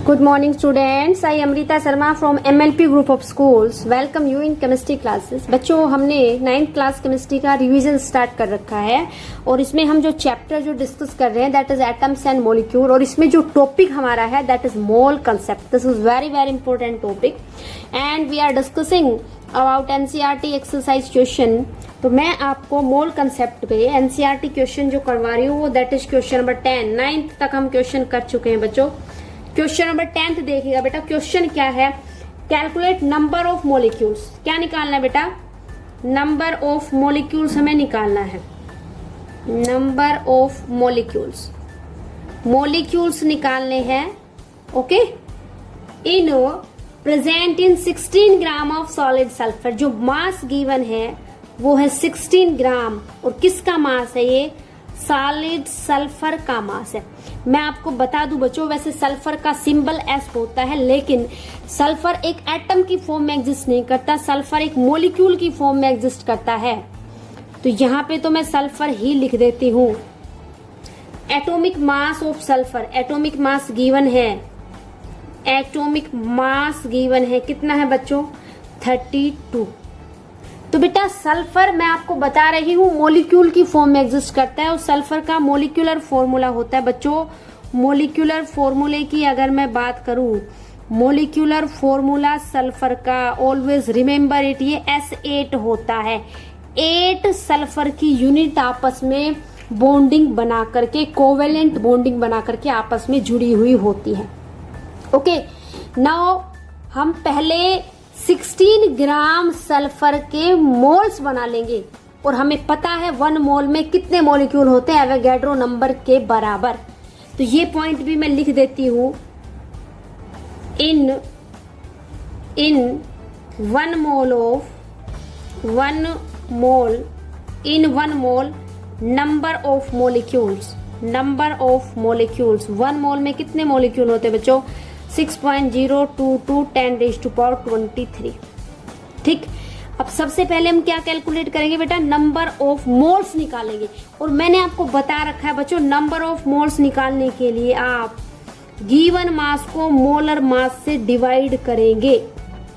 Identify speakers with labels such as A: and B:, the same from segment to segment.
A: Good morning students, I Amrita Sharma from MLP group of schools. Welcome you in chemistry classes. बच्चों हमने 9th class chemistry का revision start कर रखा है और इसमें हम जो चैप्टर जो डिस्कस कर रहे हैं that is atoms and molecule और इसमें जो टॉपिक हमारा है that is mole concept. This is very very important topic and we are discussing about NCERT exercise question. तो मैं आपको मोल कंसेप्ट पे एनसीईआरटी क्वेश्चन जो करवा रही हूँ वो that is question number 10. 9th तक हम क्वेश्चन कर चुके हैं बच्चों. क्वेश्चन नंबर 10th देखिएगा बेटा. क्वेश्चन क्या है? Calculate number of molecules. क्या निकालना है बेटा? नंबर ऑफ मॉलिक्यूल्स हमें निकालना है. नंबर ऑफ मॉलिक्यूल्स, मॉलिक्यूल्स निकालने हैं. Okay. In present in 16 gram of solid sulphur. जो मास गिवन है वो है 16 ग्राम. और किसका मास है? ये सॉलिड सल्फर का मास है. मैं आपको बता दूं बच्चों, वैसे सल्फर का सिंबल एस होता है लेकिन सल्फर एक एटम की फॉर्म में एग्जिस्ट नहीं करता. सल्फर एक मॉलिक्यूल की फॉर्म में एग्जिस्ट करता है. तो यहाँ पे तो मैं सल्फर ही लिख देती हूँ. Atomic mass of sulphur, atomic mass given है. एटॉमिक मास गिवन है कितना है बच्चों? 32. तो बेटा सल्फर मैं आपको बता रही हूँ मॉलिक्यूल की फॉर्म में एग्जिस्ट करता है और सल्फर का मॉलिक्यूलर फॉर्मूला होता है बच्चों. मॉलिक्यूलर फॉर्मूले की अगर मैं बात करूँ, मॉलिक्यूलर फॉर्मूला सल्फर का ऑलवेज रिमेम्बर इट, ये S8 होता है. 8 सल्फर की यूनिट आपस में बॉन्डिंग बना करके, कोवेलेंट बॉन्डिंग बना करके आपस में जुड़ी हुई होती है. ओके. नाउ हम पहले 16 ग्राम सल्फर के मोल्स बना लेंगे और हमें पता है 1 मोल में कितने मॉलिक्यूल होते हैं एवोगैड्रो नंबर के बराबर. तो ये पॉइंट भी मैं लिख देती हूं. इन 1 mole of 1 mole number of molecules. Number of molecules 1 मोल में कितने मॉलिक्यूल होते हैं बच्चों? 6.022 10⁻23. ठीक. अब सबसे पहले हम क्या कैलकुलेट करेंगे बेटा? नंबर ऑफ मोल्स निकालेंगे. और मैंने आपको बता रखा है बच्चों नंबर ऑफ मोल्स निकालने के लिए आप गिवन मास को मोलर मास से डिवाइड करेंगे.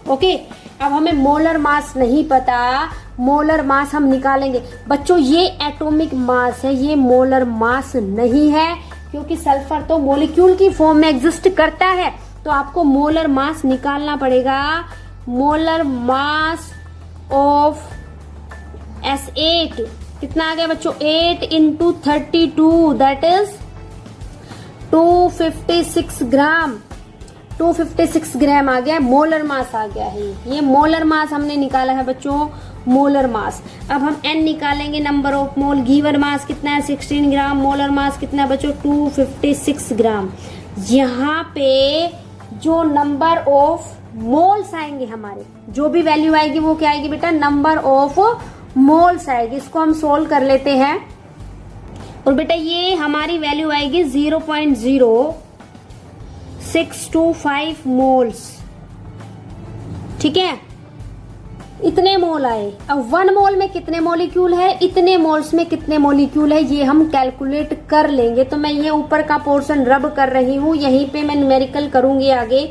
A: ओके. अब हमें मोलर मास नहीं पता, मोलर मास हम निकालेंगे. बच्चों ये एटॉमिक मास है, ये मोलर मास नहीं है क्योंकि सल्फर तो मॉलिक्यूल की फॉर्म में एग्जिस्ट करता है. तो आपको मोलर मास निकालना पड़ेगा. मोलर मास ऑफ S8 कितना आ गया बच्चों? 8 इंटू 32 दैट इज 256 ग्राम. 256 ग्राम आ गया. मोलर मास आ गया है. ये मोलर मास हमने निकाला है बच्चों, मोलर मास. अब हम n निकालेंगे number of mole. Given mass कितना है? 16 ग्राम. मोलर मास कितना है बच्चों? 256 ग्राम. यहाँ पे जो नंबर ऑफ मोल्स आएंगे हमारे, जो भी वैल्यू आएगी वो क्या आएगी बेटा? नंबर ऑफ मोल्स आएगी. इसको हम सोल्व कर लेते हैं और बेटा ये हमारी वैल्यू आएगी 0.0625 मोल्स. ठीक है. इतने मोल आए. अब 1 मोल में कितने मॉलिक्यूल है, इतने मोल्स में कितने मॉलिक्यूल है, ये हम कैलकुलेट कर लेंगे. तो मैं ये ऊपर का पोर्शन रब कर रही हूँ, यहीं पे मैं न्यूमेरिकल करूंगी आगे.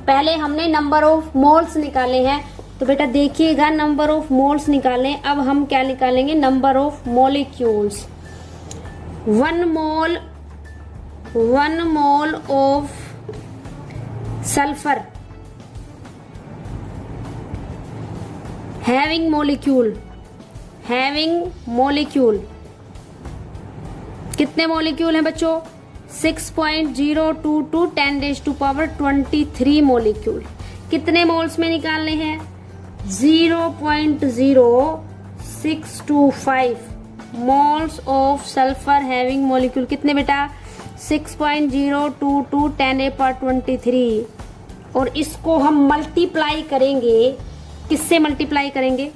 A: पहले हमने नंबर ऑफ मोल्स निकाले हैं. तो बेटा देखिएगा नंबर ऑफ मोल्स निकालें. अब हम क्या निकालेंगे? Number of molecules. 1 mole of sulphur having molecule कितने मॉलिक्यूल हैं बच्चों? 6.022 10⁻23 मॉलिक्यूल. कितने मोल्स में निकालने हैं? 0.0625 moles of sulphur having molecule. कितने बेटा? 6.022 10⁻23. और इसको हम मल्टीप्लाई करेंगे. किससे मल्टीप्लाई करेंगे?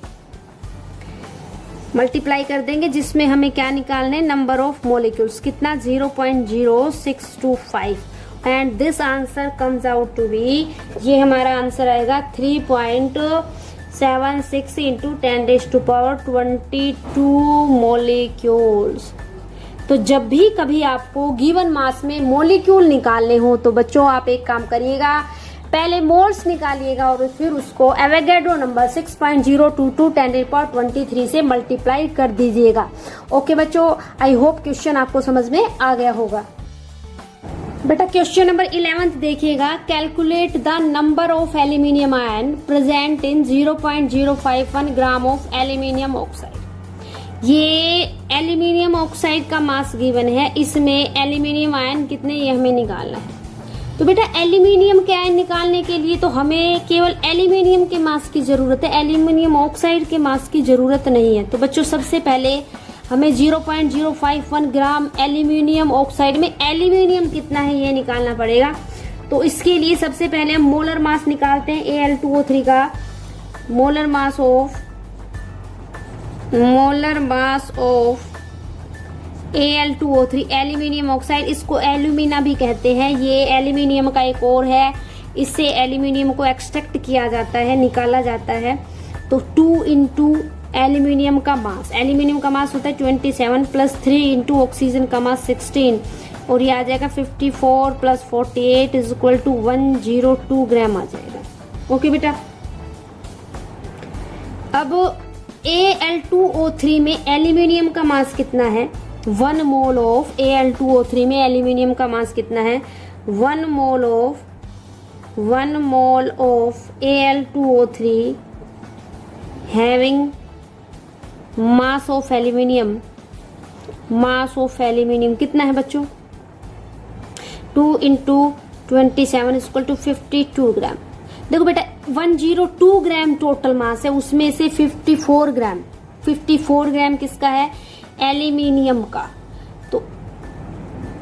A: मल्टीप्लाई कर देंगे जिसमें हमें क्या निकालने? Number of molecules. कितना? 0.0625. And this answer comes out to be, ये हमारा आंसर आएगा 3.76 इंटू 10⁻22 मॉलिक्यूल्स. तो जब भी कभी आपको गिवन मास में मॉलिक्यूल निकालने हो तो बच्चों आप एक काम करिएगा, पहले मोल्स निकालिएगा और फिर उसको एवोगैड्रो नंबर 6.022 10⁻23 से मल्टीप्लाई कर दीजिएगा। ओके बच्चों, आई होप क्वेश्चन आपको समझ में आ गया होगा। बेटा क्वेश्चन नंबर 11 देखिएगा, calculate the number of aluminium ion present in 0.051 gram of aluminium oxide. ये एल्यूमिनियम ऑक्साइड का मास गिवन है, इसमें एल्यूमिनियम आयन कितने ये हमें निकालना है। तो बेटा एल्यूमिनियम के आयन निकालने के लिए तो हमें केवल एल्यूमिनियम के मास की जरूरत है, एल्यूमिनियम ऑक्साइड के मास की जरूरत नहीं है। तो बच्चों सबसे पहले हमें 0.051 ग्राम एल्यूमिनियम ऑक्साइड में एल्यूमिनियम कितना है ये निकालना पड़ेगा। तो इसके लिए सबसे पहले हम मोलर मास निकालते हैं Al2O3 का। Molar mass of Al2O3 aluminium oxide, इसको एल्यूमिना भी कहते हैं, ये एल्यूमिनियम का एक और है, इससे एल्यूमिनियम को एक्सट्रैक्ट किया जाता है, निकाला जाता है। तो 2 इंटू एल्यूमिनियम का मास, एल्यूमिनियम का मास होता है 27 प्लस 3 इंटू ऑक्सीजन का मास 16 और ये आ जाएगा 54 प्लस 48 इज इक्वल टू 102 ग्राम आ जाएगा। ओके बेटा, अब Al2O3 में एल्यूमिनियम का मास कितना है, 1 मोल ऑफ Al2O3 में एल्यूमिनियम का मास कितना है, 1 mole of Al2O3 having mass of aluminium कितना है बच्चों, 2 इंटू 27 इक्वल टू 52 ग्राम। देखो बेटा 102 ग्राम टोटल मास है, उसमें से 54 ग्राम किसका है, एल्यूमिनियम का। तो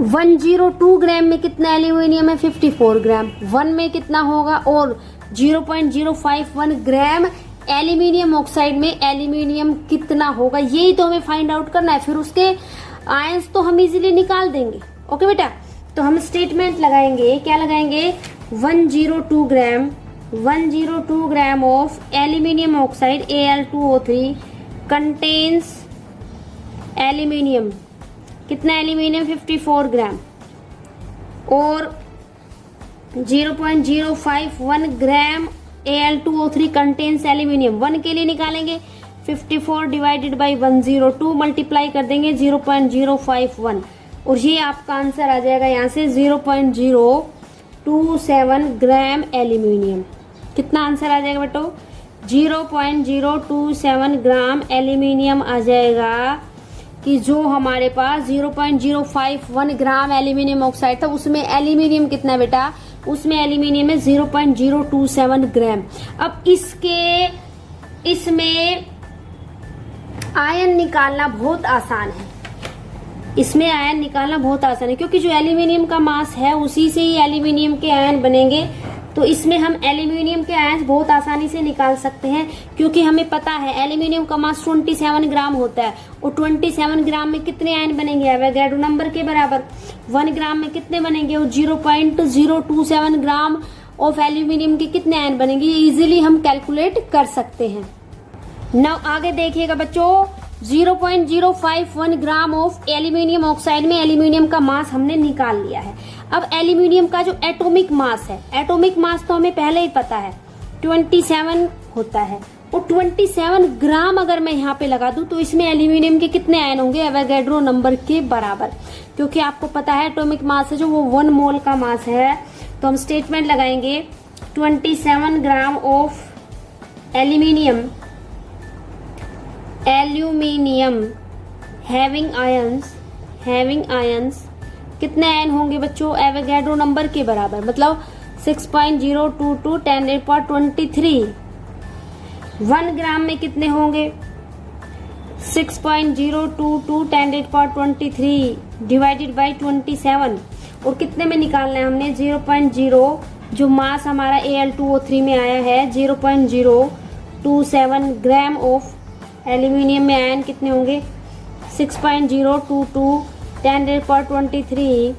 A: 102 ग्राम में कितना एल्यूमिनियम है, 54 ग्राम। 1 में कितना होगा और 0.051 ग्राम एल्यूमिनियम ऑक्साइड में एल्यूमिनियम कितना होगा, यही तो हमें फाइंड आउट करना है। फिर उसके आयंस तो हम इजीली निकाल देंगे। ओके बेटा, तो हम स्टेटमेंट लगाएंगे, क्या लगाएंगे, 102 gram of aluminium oxide Al2O3 contains aluminium, कितना एल्यूमिनियम, 54 ग्राम, और 0.051 ग्राम Al2O3 कंटेन्स एल्यूमिनियम। 1 के लिए निकालेंगे 54 डिवाइडेड बाई 102 मल्टीप्लाई कर देंगे 0.051 और ये आपका आंसर आ जाएगा यहाँ से 0.027 ग्राम एल्यूमिनियम। कितना आंसर आ जाएगा बेटो, 0.027 ग्राम एल्यूमिनियम आ जाएगा, कि जो हमारे पास 0.051 ग्राम एल्यूमिनियम ऑक्साइड था उसमें एल्यूमिनियम कितना है बेटा, उसमें एल्यूमिनियम है 0.027 ग्राम। अब इसमें आयन निकालना बहुत आसान है, क्योंकि जो एल्यूमिनियम का मास है उसी से ही एल्यूमिनियम के आयन बनेंगे। तो इसमें हम एल्यूमिनियम के आयन बहुत आसानी से निकाल सकते हैं, क्योंकि हमें पता है एल्यूमिनियम का मास 27 ग्राम होता है और 27 ग्राम में कितने आयन बनेंगे, एवोगैड्रो नंबर के बराबर। 1 ग्राम में कितने बनेंगे और 0.027 ग्राम ऑफ एल्यूमिनियम के कितने आयन बनेंगे, ये इजीली हम कैलकुलेट कर सकते हैं। नाउ आगे देखिएगा बच्चों, 0.051 ग्राम ऑफ एल्यूमिनियम ऑक्साइड में एल्यूमिनियम का मास हमने निकाल लिया है। अब एल्यूमिनियम का जो एटॉमिक मास है, एटॉमिक मास तो हमें पहले ही पता है 27 होता है, और 27 ग्राम अगर मैं यहाँ पे लगा दूं तो इसमें एल्यूमिनियम के कितने आयन होंगे, एवोगैड्रो नंबर के बराबर, क्योंकि आपको पता है एटॉमिक मास है जो वो 1 मोल का मास है। तो हम स्टेटमेंट लगाएंगे 27 gram of aluminium having ions कितने आयन होंगे बच्चों, एवोगैड्रो नंबर के बराबर, मतलब 6.022 10⁻23। 1 ग्राम में कितने होंगे, 6.022 10⁻23 डिवाइडेड बाई 27, और कितने में निकालना है हमने, 0.0, जो मास हमारा Al2O3 में आया है 0.027 ग्राम ऑफ एल्यूमिनियम में आयन कितने होंगे, 6.022 10⁻23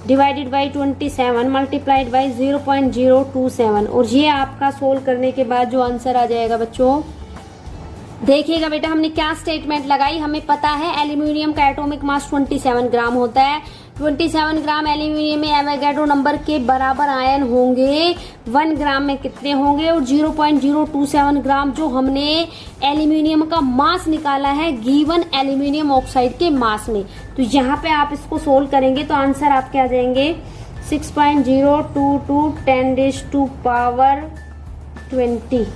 A: डिवाइडेड बाई 27 मल्टीप्लाइड बाई 0.027, और ये आपका सोल्व करने के बाद जो आंसर आ जाएगा बच्चों देखिएगा बेटा, हमने क्या स्टेटमेंट लगाई। हमें पता है एल्यूमिनियम का एटॉमिक मास 27 ग्राम होता है। 27 ग्राम एल्यूमिनियम में एवोगैड्रो नंबर के बराबर आयन होंगे। 1 ग्राम में कितने होंगे? और 0.027 ग्राम जो हमने एल्यूमिनियम का मास निकाला है गिवन एल्यूमिनियम ऑक्साइड के मास में। तो यहाँ पे आप इसको सोल्व करेंगे तो आंसर आपके आ जाएंगे 6.022 10⁻20।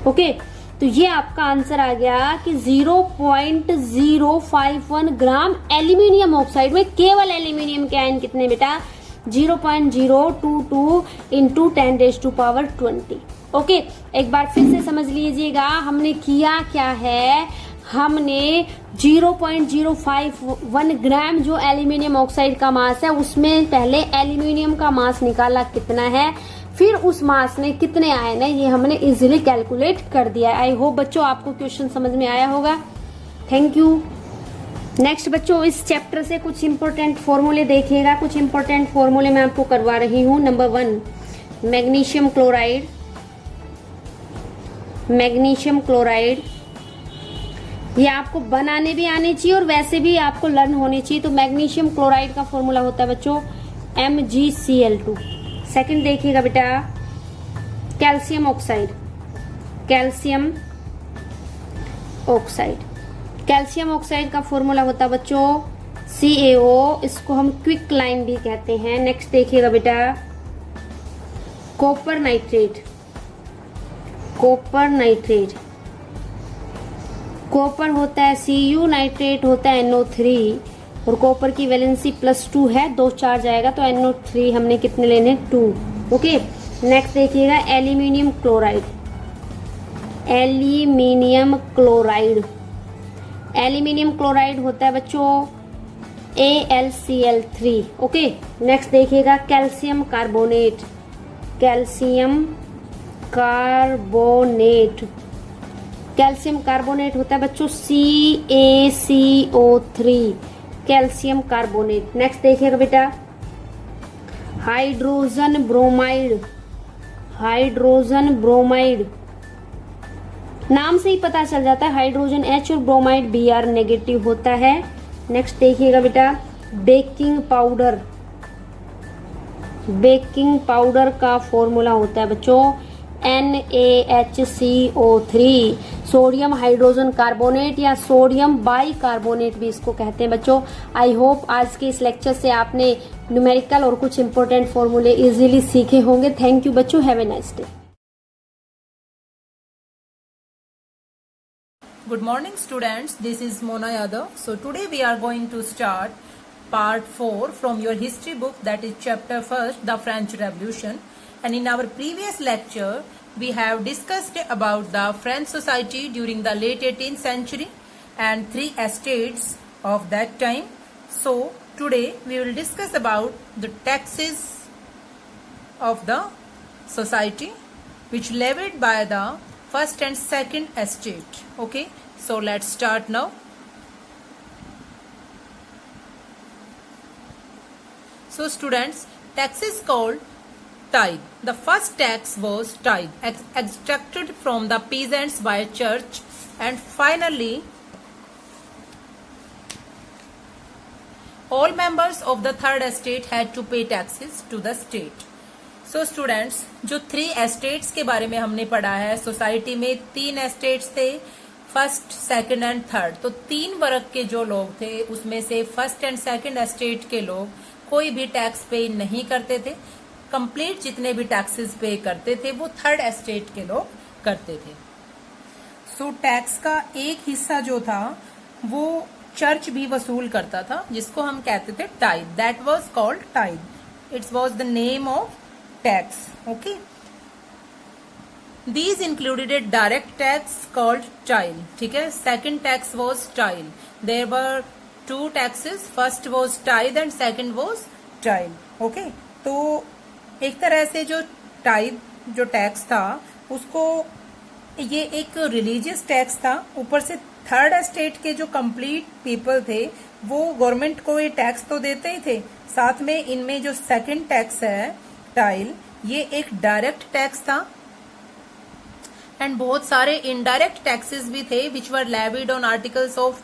A: ओके, तो ये आपका आंसर आ गया कि 0.051 ग्राम एल्यूमिनियम ऑक्साइड में केवल एल्यूमिनियम के आयन कितने बेटा? 0.022 इंटू 10⁻20। ओके, एक बार फिर से समझ लीजिएगा हमने किया क्या है। हमने 0.051 ग्राम जो एल्यूमिनियम ऑक्साइड का मास है उसमें पहले एल्यूमिनियम का मास निकाला कितना है, फिर उस मास में कितने आयन है ये हमने इजीली कैलकुलेट कर दिया है। आई होप बच्चों आपको क्वेश्चन समझ में आया होगा। Thank you. नेक्स्ट बच्चों, इस चैप्टर से कुछ इंपॉर्टेंट फॉर्मूले देखिएगा। कुछ इंपॉर्टेंट फॉर्मूले मैं आपको करवा रही हूँ। Number 1, magnesium chloride. Magnesium chloride ये आपको बनाने भी आने चाहिए और वैसे भी आपको लर्न होनी चाहिए। तो मैग्नीशियम क्लोराइड का फॉर्मूला होता है बच्चों MgCl2। सेकंड देखिएगा बेटा, calcium oxide. Calcium oxide, calcium oxide का फॉर्मूला होता है बच्चों CaO। इसको हम क्विक लाइम भी कहते हैं। नेक्स्ट देखिएगा बेटा, copper nitrate. Copper nitrate, copper होता है Cu, नाइट्रेट होता है NO3 और कॉपर की वैलेंसी +2 है, 2 चार्ज आएगा तो NO3 हमने कितने लेने? 2। ओके, नेक्स्ट देखिएगा aluminium chloride. Aluminium chloride, aluminium chloride होता है बच्चों AlCl3। ओके, नेक्स्ट देखिएगा calcium carbonate. Calcium carbonate, calcium carbonate होता है बच्चों CaCO3। Calcium carbonate. नेक्स्ट देखिएगा बेटा, हाइड्रोजन ब्रोमाइड। हाइड्रोजन ब्रोमाइड, नाम से ही पता चल जाता है हाइड्रोजन H और ब्रोमाइड Br नेगेटिव होता है। नेक्स्ट देखिएगा बेटा, बेकिंग पाउडर। बेकिंग पाउडर का फॉर्मूला होता है बच्चों NaHCO3। सोडियम हाइड्रोजन कार्बोनेट या सोडियम बाइकार्बोनेट भी इसको कहते हैं बच्चों। आई होप आज के इस लेक्चर से आपने न्यूमेरिकल और कुछ इंपॉर्टेंट फॉर्मूले इजीली सीखे होंगे। थैंक यू बच्चों, have a nice day.
B: Good morning students, this is Mona Yadav. So today we are going to start part 4 from your history book, that is chapter 1st, the French Revolution. And in our previous lecture we have discussed about the French society during the late 18th century and 3 estates of that time. So today we will discuss about the taxes of the society which levied by the first and second estate. Okay, so let's start now. So students, tax is called tithe. The first tax was tithe, extracted from the peasants by church, and finally all members of the third estate had to pay taxes to the state. So students, जो 3 estates के बारे में हमने पढ़ा है, society में 3 estates थे, first, second and third. तो 3 वर्ग के जो लोग थे उसमें से फर्स्ट एंड सेकंड एस्टेट के लोग कोई भी टैक्स पे नहीं करते थे। कंप्लीट जितने भी टैक्सेस पे करते थे वो थर्ड एस्टेट के लोग करते थे। सो टैक्स का एक हिस्सा जो था वो चर्च भी वसूल करता था, जिसको हम कहते थे tithe. That was called tithe, it's was the name of tax. Okay, These included a direct tax called tithe. ठीक है, second tax was tithe. There were 2 taxes. First was tithe and second was tithe. Okay, तो एक तरह से जो tithe जो tax था उसको ये एक रिलीजियस टैक्स था। ऊपर से थर्ड एस्टेट के जो कंप्लीट पीपल थे वो गवर्नमेंट को ये टैक्स तो देते ही थे, साथ में इनमें जो सेकंड टैक्स है टाइल, ये एक डायरेक्ट टैक्स था। एंड बहुत सारे इनडायरेक्ट टैक्सेस भी थे which were levied on articles of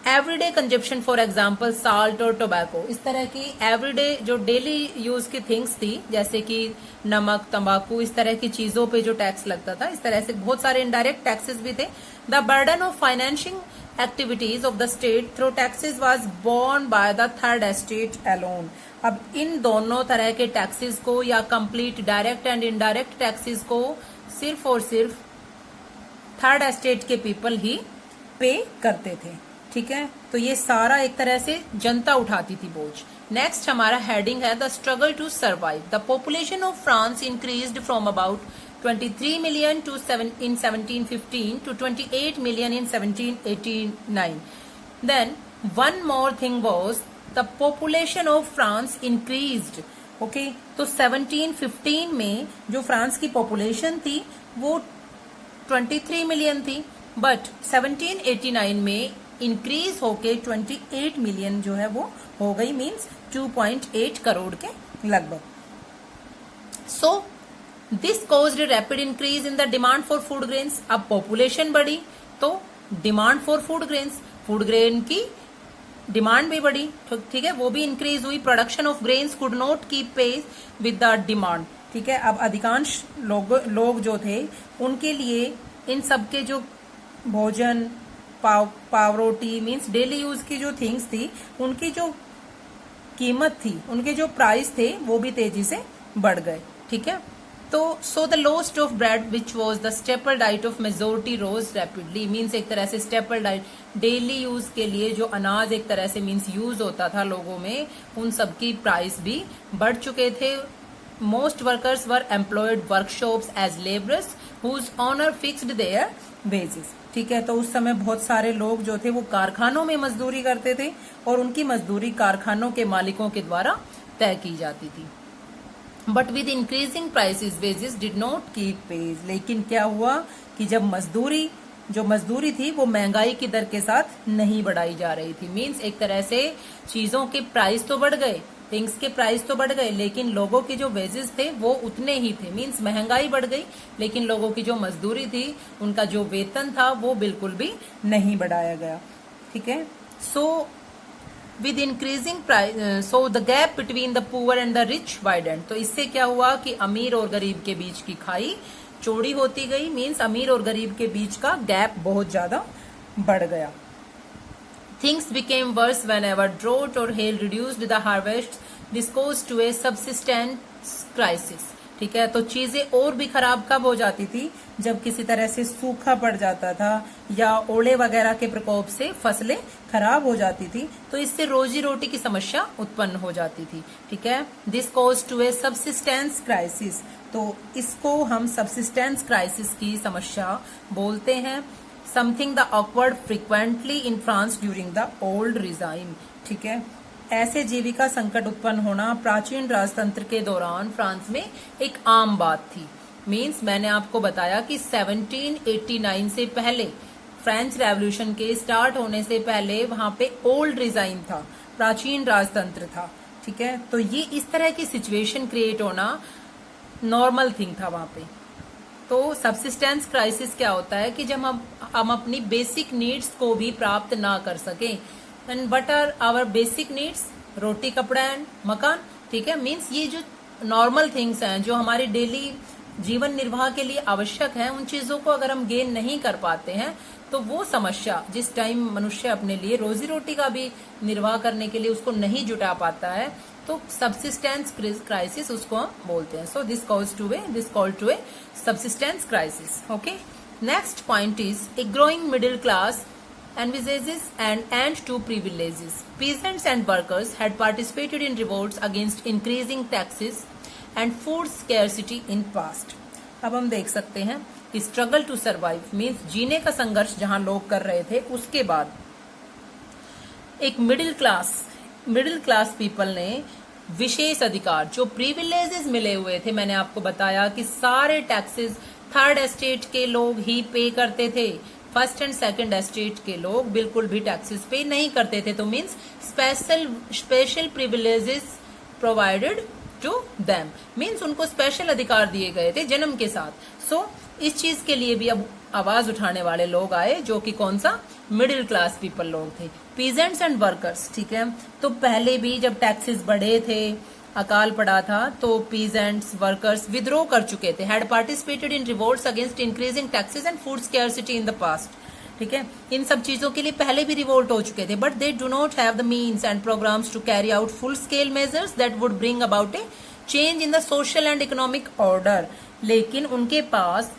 B: everyday consumption, for example salt और टोबैको। इस तरह की एवरीडे जो डेली यूज की थिंग्स थी, जैसे कि नमक, तंबाकू, इस तरह की चीजों पे जो टैक्स लगता था, इस तरह से बहुत सारे इनडायरेक्ट टैक्सेस भी थे। The burden of financing activities of the state through taxes was borne by the third estate alone. अब इन दोनों तरह के टैक्सेस को या complete direct and indirect taxes को सिर्फ और सिर्फ थर्ड एस्टेट के पीपल ही पे करते थे। ठीक है, तो ये सारा एक तरह से जनता उठाती थी बोझ। नेक्स्ट हमारा हेडिंग है the struggle to survive. The population of France increased from about 23 million in 1715 to 28 million in 1789. Then one more thing was the population of France increased. Okay, तो 1715 में जो फ्रांस की पॉपुलेशन थी वो 23 million थी, but 1789 में increase होके 28 million जो है वो हो गई, मीन्स 2.8 करोड़ के लगभग। So this caused rapid increase in the demand for food grains. अब पॉपुलेशन बढ़ी तो demand for food grains, food grain की डिमांड भी बढ़ी, ठीक है, वो भी इंक्रीज हुई। Production of grains could not keep pace with the demand. ठीक है, अब अधिकांश लोग जो थे उनके लिए इन सब के जो भोजन, पाव रोटी, मीन्स डेली यूज की जो थिंग्स थी, उनकी जो कीमत थी, उनके जो प्राइस थे वो भी तेजी से बढ़ गए। ठीक है, तो so the cost of bread which was the staple diet of majority rose rapidly. Means एक तरह से स्टेपल डाइट, डेली यूज के लिए जो अनाज एक तरह से मीन्स यूज होता था लोगों में, उन सब की प्राइस भी बढ़ चुके थे। Most workers were employed workshops as labourers whose owner fixed their wages. ठीक है, तो उस समय बहुत सारे लोग जो थे वो कारखानों में मजदूरी करते थे और उनकी मजदूरी कारखानों के मालिकों के द्वारा तय की जाती थी। But with increasing prices wages did not keep pace. लेकिन क्या हुआ कि जब मजदूरी थी वो महंगाई की दर के साथ नहीं बढ़ाई जा रही थी। मीन्स एक तरह से चीजों के प्राइस तो बढ़ गए, थिंग्स के प्राइस तो बढ़ गए, लेकिन लोगों के जो वेजेस थे वो उतने ही थे। मीन्स महंगाई बढ़ गई लेकिन लोगों की जो मजदूरी थी, उनका जो वेतन था वो बिल्कुल भी नहीं बढ़ाया गया। ठीक है, so with increasing price so the gap between the poor and the rich widened. तो इससे क्या हुआ कि अमीर और गरीब के बीच की खाई चौड़ी होती गई। मीन्स अमीर और गरीब के बीच का गैप बहुत ज्यादा बढ़ गया। Things became worse whenever drought or hail reduced the harvest. This caused to a subsistence crisis. ठीक है, तो चीजें और भी खराब कब हो जाती थी, जब किसी तरह से सूखा पड़ जाता था या ओले वगैरह के प्रकोप से फसलें खराब हो जाती थी, तो इससे रोजी रोटी की समस्या उत्पन्न हो जाती थी। ठीक है, this cause to a subsistence crisis. तो इसको हम सबसिस्टेंस क्राइसिस की समस्या बोलते हैं। Something the occurred frequently in France during the old regime. ठीक है, ऐसे जीविका संकट उत्पन्न होना प्राचीन राजतंत्र के दौरान फ्रांस में एक आम बात थी। मीन्स मैंने आपको बताया कि 1789 से पहले, फ्रेंच रेवोल्यूशन के स्टार्ट होने से पहले वहां पे ओल्ड रिजाइम था, प्राचीन राजतंत्र था। ठीक है, तो ये इस तरह की सिचुएशन क्रिएट होना नॉर्मल थिंग था वहां पे। तो सबसिस्टेंस क्राइसिस क्या होता है कि जब हम अपनी बेसिक नीड्स को भी प्राप्त ना कर सकें। And what are our basic needs? Roti, kapda and मकान। ठीक है, मीन्स ये जो नॉर्मल थिंग्स हैं जो हमारे डेली जीवन निर्वाह के लिए आवश्यक है, उन चीजों को अगर हम गेन नहीं कर पाते हैं तो वो समस्या, जिस टाइम मनुष्य अपने लिए रोजी रोटी का भी निर्वाह करने के लिए उसको नहीं जुटा पाता है, तो सबसिस्टेंस क्राइसिस उसको हम बोलते हैं। So this called to a subsistence crisis. Okay, next point is a growing middle class envisages an end to privileges. Peasants and workers had participated in revolts against increasing taxes and food scarcity in past. अब हम देख सकते हैं कि struggle to survive means जीने का संघर्ष जहां लोग कर रहे थे, उसके बाद एक मिडिल क्लास पीपल ने विशेष अधिकार, जो प्रिविलेजेस मिले हुए थे, मैंने आपको बताया कि सारे टैक्सेस थर्ड एस्टेट के लोग ही पे करते थे, फर्स्ट एंड सेकंड एस्टेट के लोग बिल्कुल भी टैक्सेस पे नहीं करते थे। तो means special privileges provided to them, means उनको स्पेशल अधिकार दिए गए थे जन्म के साथ। सो इस चीज के लिए भी अब आवाज उठाने वाले लोग आए, जो कि कौन सा, मिडिल क्लास पीपल लोग थे, पीजेंट्स एंड वर्कर्स। ठीक है, तो पहले भी जब टैक्सेस बढ़े थे, अकाल पड़ा था, तो पीजेंट्स वर्कर्स विद्रोह कर चुके थे, had participated in revolts against increasing taxes and food scarcity in the past. ठीक है, इन सब चीजों के लिए पहले भी रिवोल्ट हो चुके थे, but they do not have the means and programmes to carry out full scale measures that would bring about a change in the social and economic order. लेकिन उनके पास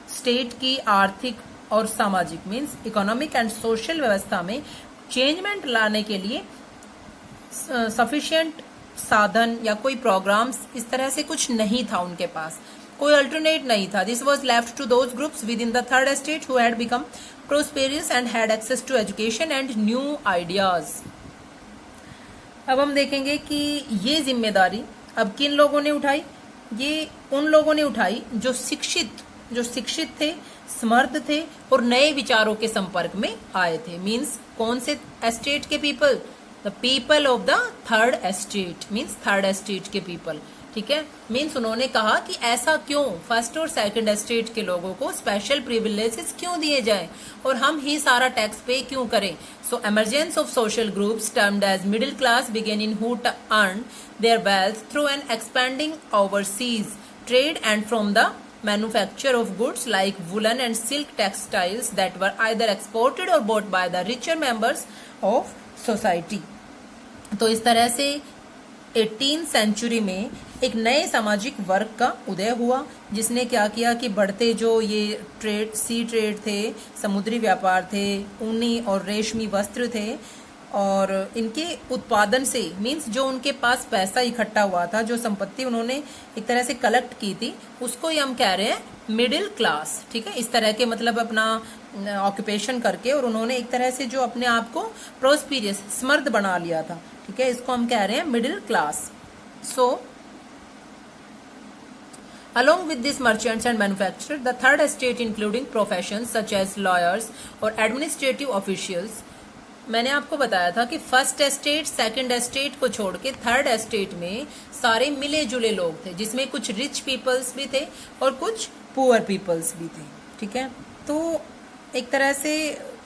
B: स्टेट की आर्थिक और सामाजिक मीन्स इकोनॉमिक एंड सोशल व्यवस्था में changement लाने के लिए सफिशिएंट साधन या कोई प्रोग्राम्स इस तरह से कुछ नहीं था उनके पास, कोई अल्टरनेट नहीं था। This was left to those groups within the third estate who had become prosperous and had access to education and new ideas. अब हम देखेंगे कि ये जिम्मेदारी अब किन लोगों ने उठाई। ये उन लोगों ने उठाई जो शिक्षित थे, समर्थ थे और नए विचारों के संपर्क में आए थे। मीन्स कौन से एस्टेट के people, the people of the third estate, means third estate के पीपल। ठीक है, मीन्स उन्होंने कहा कि ऐसा क्यों फर्स्ट और सेकंड एस्टेट के लोगों को स्पेशल प्रिविलेजेस क्यों दिए जाएं और हम ही सारा टैक्स पे क्यों करें। सो emergence of social groups termed as middle class began in who earned their wealth through an expanding overseas trade and from the manufacture of goods like woolen and silk textiles that were either exported or bought by the richer members of society। तो इस तरह से 18th century में एक नए सामाजिक वर्ग का उदय हुआ, जिसने क्या किया कि बढ़ते जो ये ट्रेड, सी ट्रेड थे, समुद्री व्यापार थे, ऊनी और रेशमी वस्त्र थे, और इनके उत्पादन से मीन्स जो उनके पास पैसा इकट्ठा हुआ था, जो संपत्ति उन्होंने एक तरह से कलेक्ट की थी, उसको ही हम कह रहे हैं मिडिल क्लास। ठीक है, इस तरह के मतलब अपना ऑक्यूपेशन करके और उन्होंने एक तरह से जो अपने आप को प्रोस्पीरियस, समृद्ध बना लिया था। ठीक है, इसको हम कह रहे हैं middle class. So along with these merchants and manufacturers, the third estate including professions such as lawyers और administrative officials। मैंने आपको बताया था कि फर्स्ट एस्टेट, सेकंड एस्टेट को छोड़ के थर्ड एस्टेट में सारे मिले जुले लोग थे, जिसमें कुछ रिच पीपल्स भी थे और कुछ पुअर पीपल्स भी थे। ठीक है, तो एक तरह से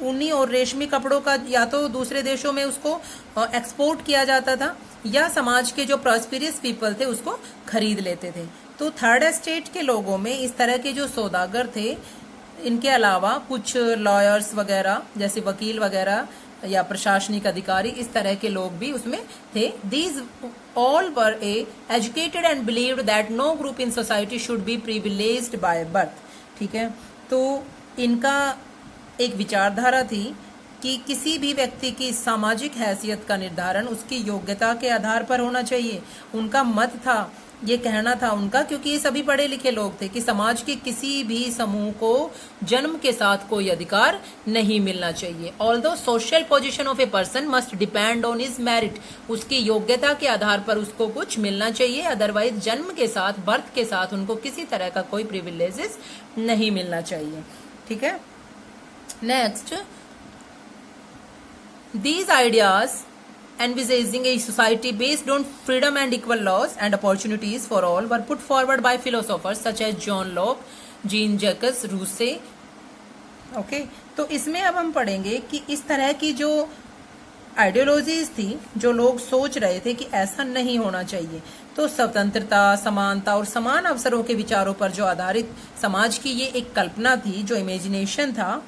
B: ऊनी और रेशमी कपड़ों का या तो दूसरे देशों में उसको एक्सपोर्ट किया जाता था, या समाज के जो प्रॉस्पेरियस पीपल थे उसको खरीद लेते थे। तो थर्ड एस्टेट के लोगों में इस तरह के जो सौदागर थे, इनके अलावा कुछ लॉयर्स वगैरह जैसे वकील वगैरह या प्रशासनिक अधिकारी, इस तरह के लोग भी उसमें थे। These all were educated and believed that no group in society should be privileged by birth. ठीक है, तो इनका एक विचारधारा थी कि किसी भी व्यक्ति की सामाजिक हैसियत का निर्धारण उसकी योग्यता के आधार पर होना चाहिए। उनका मत था, ये कहना था उनका, क्योंकि ये सभी पढ़े लिखे लोग थे, कि समाज के किसी भी समूह को जन्म के साथ कोई अधिकार नहीं मिलना चाहिए। Although social position of a person must depend on his merit, उसकी योग्यता के आधार पर उसको कुछ मिलना चाहिए, अदरवाइज जन्म के साथ, बर्थ के साथ उनको किसी तरह का कोई प्रिविलेजेस नहीं मिलना चाहिए। ठीक है, next, these ideas envisaging a society based on freedom and equal laws and opportunities for all were put forward by philosophers such as John Locke, Jean-Jacques Rousseau। Okay, तो इसमें अब हम पढ़ेंगे कि इस तरह की जो आइडियोलॉजीज थी, जो लोग सोच रहे थे कि ऐसा नहीं होना चाहिए, तो स्वतंत्रता, समानता और समान अवसरों के विचारों पर जो आधारित समाज की ये एक कल्पना थी, जो इमेजिनेशन था,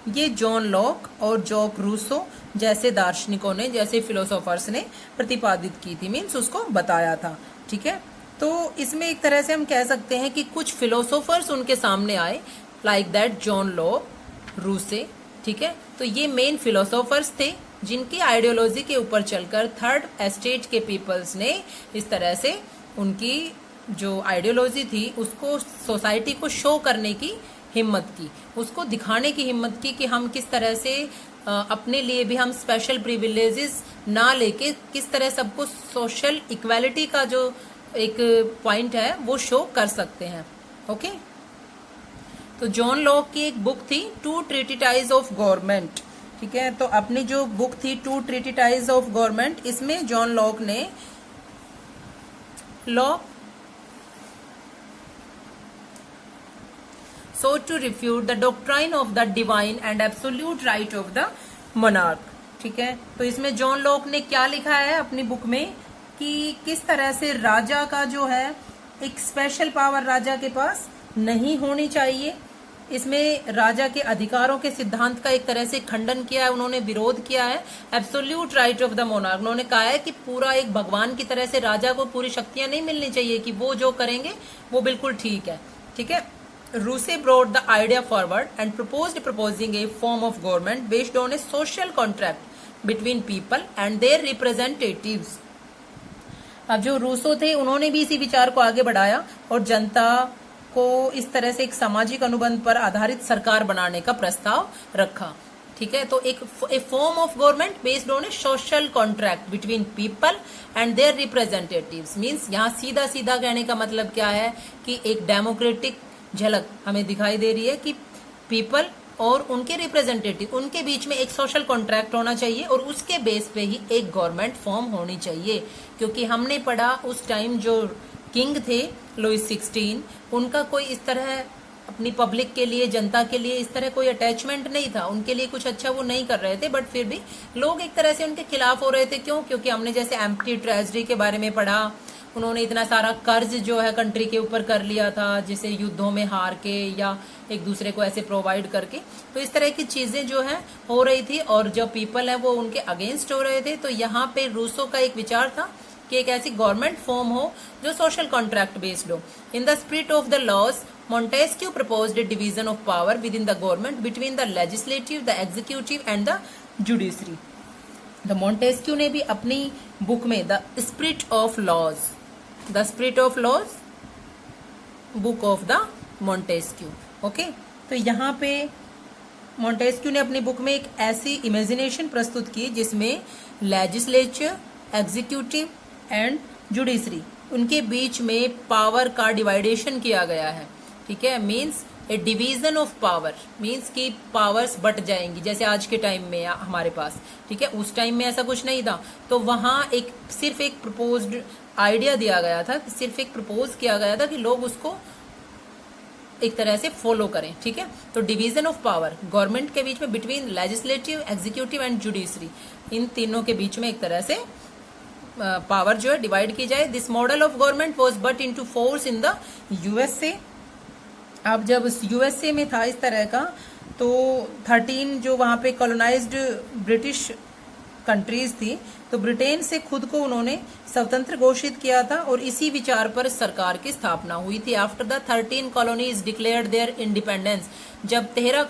B: ये जॉन लॉक और जॉक रूसो जैसे दार्शनिकों ने, जैसे फिलोसोफर्स ने प्रतिपादित की थी, मीन्स उसको बताया था। ठीक है, तो इसमें एक तरह से हम कह सकते हैं कि कुछ फिलोसोफर्स उनके सामने आए, लाइक दैट जॉन लॉक, रूसे। ठीक है, तो ये मेन फिलोसोफर्स थे जिनकी आइडियोलॉजी के ऊपर चलकर थर्ड एस्टेट के पीपल्स ने इस तरह से उनकी जो आइडियोलॉजी थी उसको सोसाइटी को शो करने की हिम्मत की, उसको दिखाने की हिम्मत की कि हम किस तरह से अपने लिए भी हम स्पेशल प्रिविलेजेस ना लेके किस तरह सबको सोशल इक्वालिटी का जो एक पॉइंट है वो शो कर सकते हैं। ओके, तो जॉन लॉक की एक बुक थी टू ट्रीटिटाइज ऑफ गवर्नमेंट। ठीक है, तो अपनी जो बुक थी टू ट्रीटिटाइज ऑफ गवर्नमेंट, इसमें जॉन लॉक ने so to refute the doctrine of the divine and absolute right of the monarch। ठीक है, तो इसमें जॉन लॉक ने क्या लिखा है अपनी बुक में कि किस तरह से राजा का जो है एक स्पेशल पावर राजा के पास नहीं होनी चाहिए। इसमें राजा के अधिकारों के सिद्धांत का एक तरह से खंडन किया है, उन्होंने विरोध किया है absolute right of the monarch. उन्होंने कहा है कि पूरा एक भगवान की तरह से राजा को पूरी शक्तियां नहीं मिलनी चाहिए कि वो जो करेंगे वो बिल्कुल ठीक है। ठीक है, Rousseau brought the idea forward and proposing a form of government based on a social contract between people and their representatives. अब जो रूसो थे उन्होंने भी इसी विचार को आगे बढ़ाया और जनता को इस तरह से एक सामाजिक अनुबंध पर आधारित सरकार बनाने का प्रस्ताव रखा। ठीक है, तो एक form of government based on a social contract between people and their representatives. Means यहाँ सीधा सीधा कहने का मतलब क्या है कि एक डेमोक्रेटिक झलक हमें दिखाई दे रही है कि पीपल और उनके रिप्रेजेंटेटिव, उनके बीच में एक सोशल कॉन्ट्रैक्ट होना चाहिए और उसके बेस पे ही एक गवर्नमेंट फॉर्म होनी चाहिए। क्योंकि हमने पढ़ा उस टाइम जो किंग थे लुइस 16, उनका कोई इस तरह अपनी पब्लिक के लिए, जनता के लिए इस तरह कोई अटैचमेंट नहीं था, उनके लिए कुछ अच्छा वो नहीं कर रहे थे, बट फिर भी लोग एक तरह से उनके खिलाफ हो रहे थे। क्यों? क्योंकि हमने जैसे एम्प्टी ट्रेजरी के बारे में पढ़ा, उन्होंने इतना सारा कर्ज जो है कंट्री के ऊपर कर लिया था, जिसे युद्धों में हार के या एक दूसरे को ऐसे प्रोवाइड करके, तो इस तरह की चीजें जो है हो रही थी और जो पीपल है वो उनके अगेंस्ट हो रहे थे। तो यहाँ पे रूसो का एक विचार था कि एक ऐसी गवर्नमेंट फॉर्म हो जो सोशल कॉन्ट्रैक्ट बेस्ड हो। In the spirit of the laws Montesquieu proposed a division of power within the government between the legislative, the executive and the judiciary. The Montesquieu ने भी अपनी book में the spirit of laws, the spirit of laws, book of the Montesquieu. Okay, तो यहाँ पे Montesquieu ने अपनी book में एक ऐसी इमेजिनेशन प्रस्तुत की जिसमें लेजिस्लेचर, एग्जीक्यूटिव एंड जुडिशरी, उनके बीच में पावर का डिवाइडेशन किया गया है। ठीक है, means A division of power, means कि पावर्स बट जाएंगी जैसे आज के टाइम में हमारे पास। ठीक है, उस टाइम में ऐसा कुछ नहीं था, तो वहां एक सिर्फ एक प्रपोज्ड आइडिया दिया गया था, सिर्फ एक प्रपोज किया गया था कि लोग उसको एक तरह से फॉलो करें। ठीक है, तो डिवीजन ऑफ पावर गवर्नमेंट के बीच में between legislative, executive and judiciary, इन तीनों के बीच में एक तरह से पावर जो है डिवाइड की जाए। This model of government was but in to force in the USA. अब जब यूएसए में था इस तरह का, तो 13 जो वहां पे कॉलोनाइज्ड ब्रिटिश कंट्रीज थी, तो ब्रिटेन से खुद को उन्होंने स्वतंत्र घोषित किया था और इसी विचार पर सरकार की स्थापना हुई थी। After the 13 colonies declared their independence, जब 13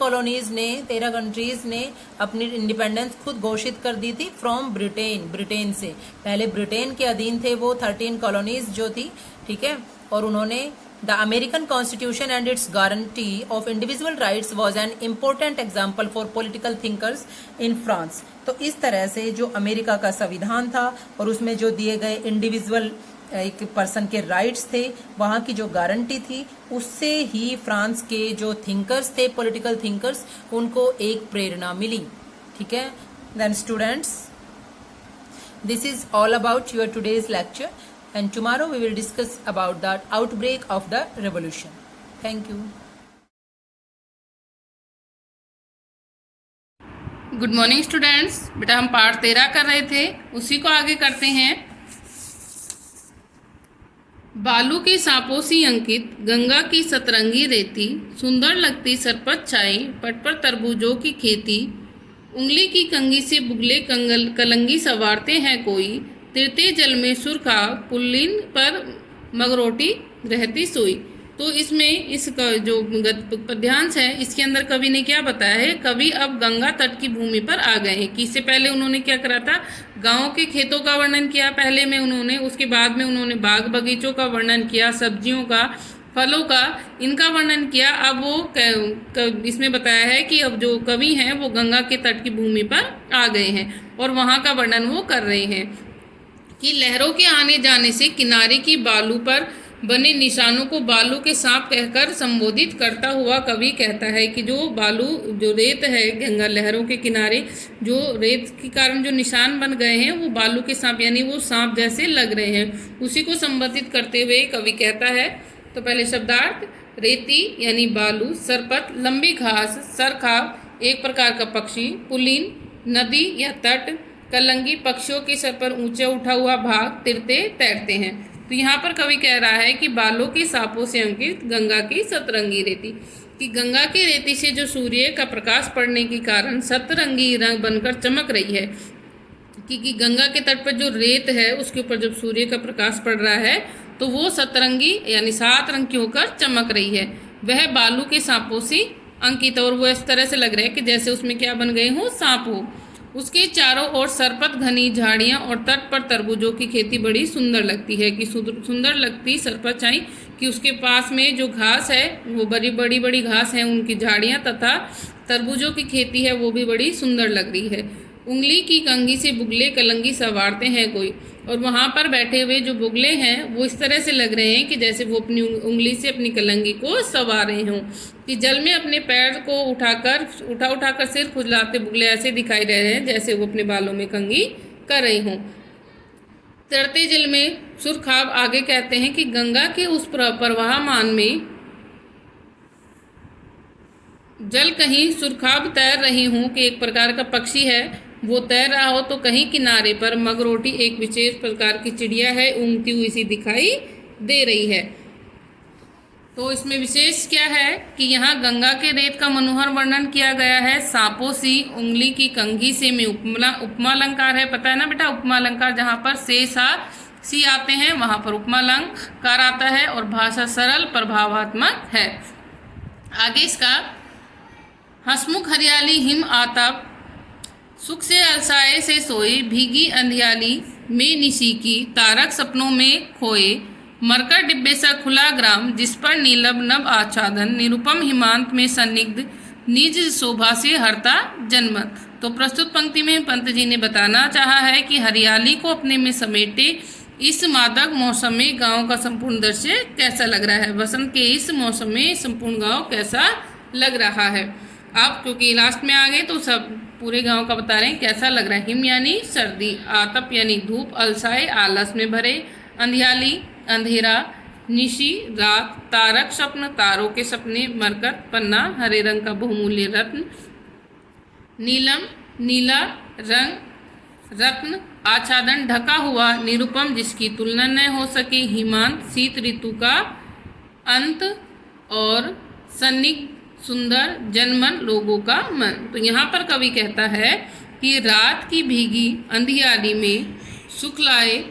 B: कंट्रीज ने अपनी इंडिपेंडेंस खुद घोषित कर दी थी फ्रॉम ब्रिटेन से। पहले ब्रिटेन के अधीन थे वो 13 कॉलोनीज जो थी। ठीक है, और उन्होंने the American constitution and it's guarantee of individual rights was an important example for political thinkers in France. तो इस तरह से जो अमेरिका का संविधान था और उसमें जो दिए गए इंडिविजुअल एक पर्सन के राइट्स थे, वहां की जो गारंटी थी, उससे ही फ्रांस के जो थिंकर्स थे, पॉलिटिकल थिंकर्स, उनको एक प्रेरणा मिली। ठीक है, then students, this is all about your today's lecture and tomorrow we will discuss about the outbreak of the revolution. Thank you.
C: Good morning students. बेटा हम पाठ 13 कर रहे थे, उसी को आगे करते हैं। बालू की सांपों सी अंकित गंगा की सतरंगी रेती, सुंदर लगती सरपत छाई पट पर तरबूजों की खेती, उंगली की कंगी से बुगले कलंगी सवारते हैं कोई, तिरते जल में सुरखा पुल्लिन पर मगरोटी रहती सोई। तो इसमें इसका जो पद्यांश है, इसके अंदर कवि ने क्या बताया है, कवि अब गंगा तट की भूमि पर आ गए हैं। कि इससे पहले उन्होंने क्या करा था, गांव के खेतों का वर्णन किया पहले में उन्होंने, उसके बाद में उन्होंने बाग बगीचों का वर्णन किया, सब्जियों का, फलों का, इनका वर्णन किया। अब वो इसमें बताया है कि अब जो कवि हैं वो गंगा के तट की भूमि पर आ गए हैं और वहाँ का वर्णन वो कर रहे हैं कि लहरों के आने जाने से किनारे की बालू पर बने निशानों को बालू के सांप कहकर संबोधित करता हुआ कवि कहता है कि जो बालू, जो रेत है गंगा लहरों के किनारे, जो रेत के कारण जो निशान बन गए हैं वो बालू के सांप, यानी वो सांप जैसे लग रहे हैं, उसी को संबोधित करते हुए कवि कहता है। तो पहले शब्दार्थ, रेती यानी बालू, सरपत लंबी घास, सरखाब एक प्रकार का पक्षी, पुलिन नदी या तट, कलंगी पक्षियों के सर पर ऊंचा उठा हुआ भाग, तिरते तैरते हैं। तो यहाँ पर कवि कह रहा है कि बालों के सांपों से अंकित गंगा की सतरंगी रेती, कि गंगा की रेती से जो सूर्य का प्रकाश पड़ने के कारण सतरंगी रंग बनकर चमक रही है, कि गंगा के तट पर जो रेत है उसके ऊपर जब सूर्य का प्रकाश पड़ रहा है तो वो सतरंगी यानी 7 रंग की होकर चमक रही है। वह बालू के सांपों से अंकित, और वो इस तरह से लग रहा है कि जैसे उसमें क्या बन गए हो, सांप हो। उसके चारों ओर सरपत घनी झाड़ियां और तट पर तरबूजों की खेती बड़ी सुंदर लगती है, कि सुंदर लगती सरपत छाई, कि उसके पास में जो घास है वो बड़ी बड़ी घास है, उनकी झाड़ियां तथा तरबूजों की खेती है वो भी बड़ी सुंदर लग रही है। उंगली की कंघी से बुगले कलंगी संवारते हैं कोई, और वहाँ पर बैठे हुए जो बुगले हैं वो इस तरह से लग रहे हैं कि जैसे वो अपनी उंगली से अपनी कलंगी को संवार रहे हों, कि जल में अपने पैर को उठाकर सिर खुजलाते बुगले ऐसे दिखाई दे रहे हैं जैसे वो अपने बालों में कंघी कर रही हों। तैरते जल में सुरखाब आगे कहते हैं कि गंगा के उस प्रवाहमान में जल कहीं सुरखाब तैर रही हूँ, कि एक प्रकार का पक्षी है वो तैर रहा हो, तो कहीं किनारे पर मगरोटी एक विशेष प्रकार की चिड़िया है ऊँगती हुई सी दिखाई दे रही है। तो इसमें विशेष क्या है कि यहाँ गंगा के रेत का मनोहर वर्णन किया गया है। सांपों सी, उंगली की कंघी से में उपमा अलंकार है, पता है ना बेटा, उपमा अलंकार जहाँ पर से, सा, सी आते हैं वहाँ पर उपमा अलंकार आता है, और भाषा सरल प्रभावात्मक है। आगे इसका हंसमुख हरियाली हिम आतप, सुख से अलसाए से सोए, भीगी अंधियाली में निशी की, तारक सपनों में खोए, मरकर डिब्बे सा खुला ग्राम, जिस पर नीलम नभ आच्छादन, निरुपम हिमांत में सन्निग्ध, निज शोभा से हरता जनमत। तो प्रस्तुत पंक्ति में पंत जी ने बताना चाहा है कि हरियाली को अपने में समेटे इस मादक मौसम में गाँव का संपूर्ण दृश्य कैसा लग रहा है। वसंत के इस मौसम में संपूर्ण गाँव कैसा लग रहा है। आप क्योंकि लास्ट में आ गए तो सब पूरे गांव का बता रहे हैं कैसा लग रहा है। हिम यानी सर्दी, आतप यानी धूप, अलसाए आलस में भरे, अंधियाली अंधेरा, निशी रात, तारक स्वप्न तारों के सपने, मरकत पन्ना हरे रंग का बहुमूल्य रत्न, नीलम नीला रंग रत्न, आच्छादन ढका हुआ, निरुपम जिसकी तुलना न हो सके, हिमांत शीत ऋतु का अंत, और सन्निग्ध सुंदर, जनमन लोगों का मन। तो यहाँ पर कवि कहता है कि रात की भीगी अंधियारी में सुख लाए,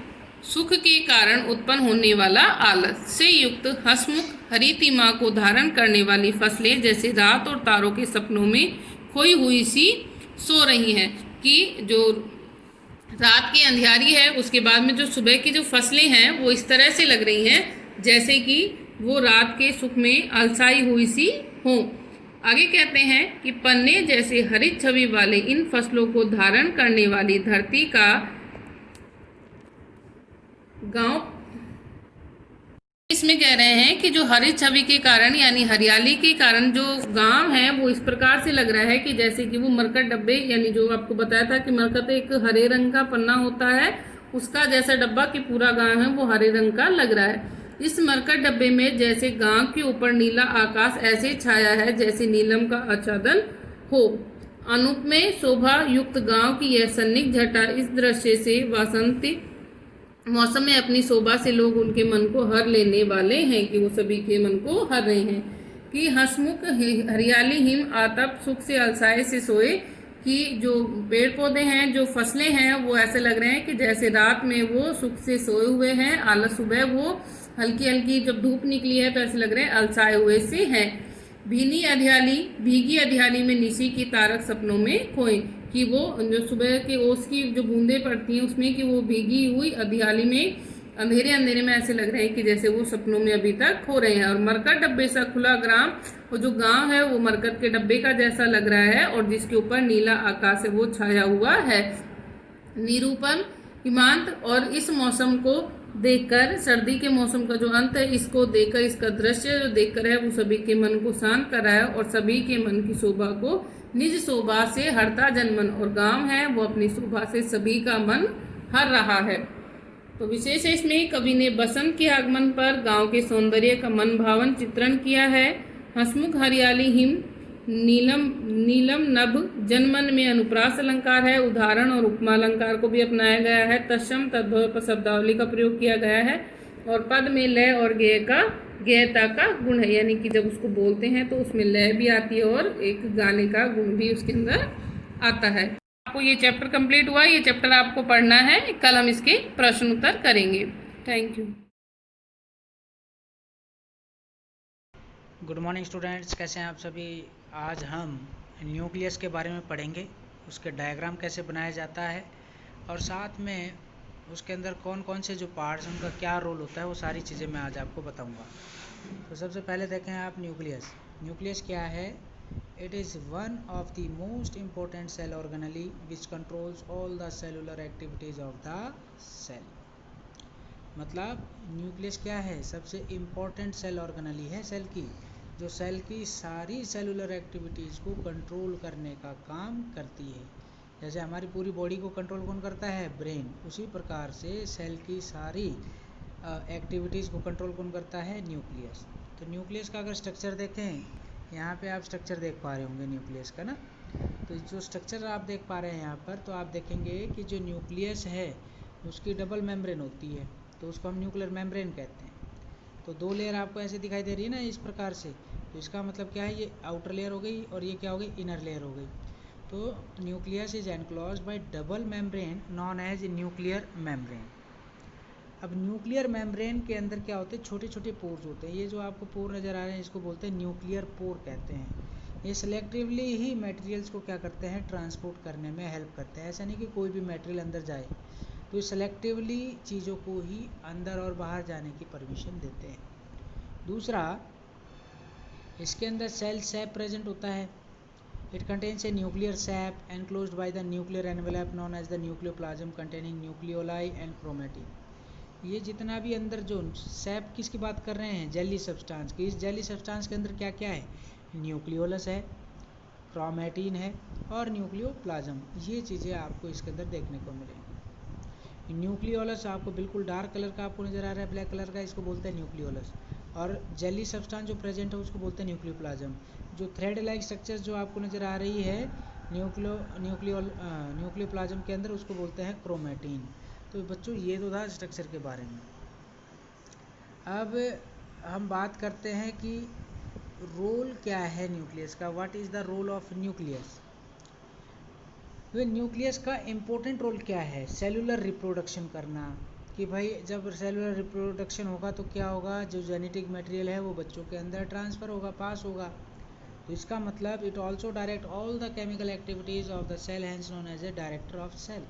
C: सुख के कारण उत्पन्न होने वाला आलस से युक्त हंसमुख हरितिमा को धारण करने वाली फसलें जैसे रात और तारों के सपनों में खोई हुई सी सो रही हैं, कि जो रात की अंधियारी है उसके बाद में जो सुबह की जो फसलें हैं वो इस तरह से लग रही हैं जैसे कि वो रात के सुख में अलसाई हुई सी हों। आगे कहते हैं कि पन्ने जैसे हरित छवि वाले इन फसलों को धारण करने वाली धरती का गांव, इसमें कह रहे हैं कि जो हरित छवि के कारण यानी हरियाली के कारण जो गांव है वो इस प्रकार से लग रहा है कि जैसे कि वो मरकत डब्बे, यानी जो आपको बताया था कि मरकत एक हरे रंग का पन्ना होता है, उसका जैसा डब्बा कि पूरा गांव है वो हरे रंग का लग रहा है। इस मरकट डब्बे में जैसे गांव के ऊपर नीला आकाश ऐसे छाया है जैसे नीलम का आच्छादन हो। अनूप में शोभा युक्त गांव की यह सन्निग्ध झटा इस दृश्य से वासंती मौसम में अपनी शोभा से लोग उनके मन को हर लेने वाले हैं, कि वो सभी के मन को हर रहे हैं। कि हंसमुख हरियाली हिम आतप सुख से अलसाए से सोए, कि जो पेड़ पौधे हैं जो फसलें हैं वो ऐसे लग रहे हैं कि जैसे रात में वो सुख से सोए हुए हैं, आलस सुबह वो हल्की हल्की जब धूप निकली है तो ऐसे लग रहे हैं अलसाए हुए से हैं। भीनी भीगी अधियाली में निशी की तारक सपनों में खोए, कि वो जो सुबह के ओस की जो बूंदें पड़ती हैं उसमें कि वो भीगी हुई अधियाली में अंधेरे में ऐसे लग रहे हैं कि जैसे वो सपनों में अभी तक खो रहे हैं। और मरकत डब्बे सा खुला ग्राम, वो जो गांव है वो मरकत के डब्बे का जैसा लग रहा है और जिसके ऊपर नीला आकाश है वो छाया हुआ है। निरूपम हिमांत, और इस मौसम को देखकर, सर्दी के मौसम का जो अंत है इसको देखकर, इसका दृश्य जो देखकर है वो सभी के मन को शांत कर रहा है और सभी के मन की शोभा को निज शोभा से हरता जनमन, और गांव है वो अपनी शोभा से सभी का मन हर रहा है। तो विशेष में कवि ने बसंत के आगमन पर गांव के सौंदर्य का मनभावन चित्रण किया है। हंसमुख हरियाली हिम नीलम नीलम नभ जनमन में अनुप्रास अलंकार है। उदाहरण और उपमा अलंकार को भी अपनाया गया है। तत्सम तद्भव पर शब्दावली का प्रयोग किया गया है और पद में लय और गेयता का गुण है, यानी कि जब उसको बोलते हैं तो उसमें लय भी आती है और एक गाने का गुण भी उसके अंदर आता है। आपको ये चैप्टर कंप्लीट हुआ। ये चैप्टर आपको पढ़ना है। कल हम इसके प्रश्न उत्तर करेंगे। Thank you.
D: Good morning students, कैसे हैं आप सभी। आज हम न्यूक्लियस के बारे में पढ़ेंगे, उसके डायग्राम कैसे बनाया जाता है और साथ में उसके अंदर कौन कौन से जो पार्ट्स हैं उनका क्या रोल होता है, वो सारी चीज़ें मैं आज आपको बताऊंगा। तो सबसे पहले देखें आप न्यूक्लियस। न्यूक्लियस क्या है? It is one of the most important cell organelle which controls all the cellular activities of the cell. मतलब न्यूक्लियस क्या है? सबसे इम्पोर्टेंट सेल ऑर्गेनेली है सेल की, जो सेल की सारी सेलुलर एक्टिविटीज़ को कंट्रोल करने का काम करती है। जैसे हमारी पूरी बॉडी को कंट्रोल कौन करता है? ब्रेन। उसी प्रकार से सेल की सारी एक्टिविटीज़ को कंट्रोल कौन करता है? न्यूक्लियस। तो न्यूक्लियस का अगर स्ट्रक्चर देखें, यहाँ पे आप स्ट्रक्चर देख पा रहे होंगे न्यूक्लियस का ना। तो जो स्ट्रक्चर आप देख पा रहे हैं यहाँ पर, तो आप देखेंगे कि जो न्यूक्लियस है उसकी डबल मेम्ब्रेन होती है, तो उसको हम न्यूक्लियर मेम्ब्रेन कहते हैं। तो दो लेयर आपको ऐसे दिखाई दे रही है ना, इस प्रकार से। तो इसका मतलब क्या है? ये आउटर लेयर हो गई और ये क्या हो गई? इनर लेयर हो गई। तो nucleus is enclosed by double membrane known as nuclear membrane. अब न्यूक्लियर मेम्ब्रेन के अंदर क्या होते हैं? छोटे छोटे पोर्स होते हैं। ये जो आपको पोर नज़र आ रहे हैं, इसको बोलते हैं न्यूक्लियर पोर कहते हैं। ये सिलेक्टिवली ही मटेरियल्स को क्या करते हैं? ट्रांसपोर्ट करने में हेल्प करते हैं। ऐसा नहीं कि कोई भी मटेरियल अंदर जाए, तो सिलेक्टिवली चीज़ों को ही अंदर और बाहर जाने की परमिशन देते हैं। दूसरा, इसके अंदर सेल सैप प्रेजेंट होता है। It contains a nuclear sap enclosed by the nuclear envelope known as the nucleoplasm containing nucleoli and chromatin. ये जितना भी अंदर जो सैप किसकी बात कर रहे हैं? जेली सब्सटेंस की। इस जेली सब्सटेंस के अंदर क्या क्या है? न्यूक्लियोलस है, क्रोमेटिन है और न्यूक्लियोप्लाज्म। ये चीज़ें आपको इसके अंदर देखने को मिलेंगी। न्यूक्लियोलस आपको बिल्कुल डार्क कलर का आपको नज़र आ रहा है, ब्लैक कलर का, इसको बोलते हैं न्यूक्लियोलस। और जेली सब्सटेंस जो प्रेजेंट है उसको बोलते हैं न्यूक्लियोप्लाज्म। जो थ्रेड लाइक स्ट्रक्चर जो आपको नज़र आ रही है न्यूक्लियोप्लाज्म के अंदर, उसको बोलते हैं क्रोमेटिन। तो बच्चों ये तो था स्ट्रक्चर के बारे में। अब हम बात करते हैं कि रोल क्या है न्यूक्लियस का। What is the role of nucleus? तो न्यूक्लियस का इम्पोर्टेंट रोल क्या है? सेलुलर रिप्रोडक्शन करना। कि भाई जब सेलुलर रिप्रोडक्शन होगा तो क्या होगा? जो जेनेटिक मटेरियल है वो बच्चों के अंदर ट्रांसफ़र होगा, पास होगा। तो इसका मतलब it also direct all the chemical activities of the cell, hence known as a director of cell.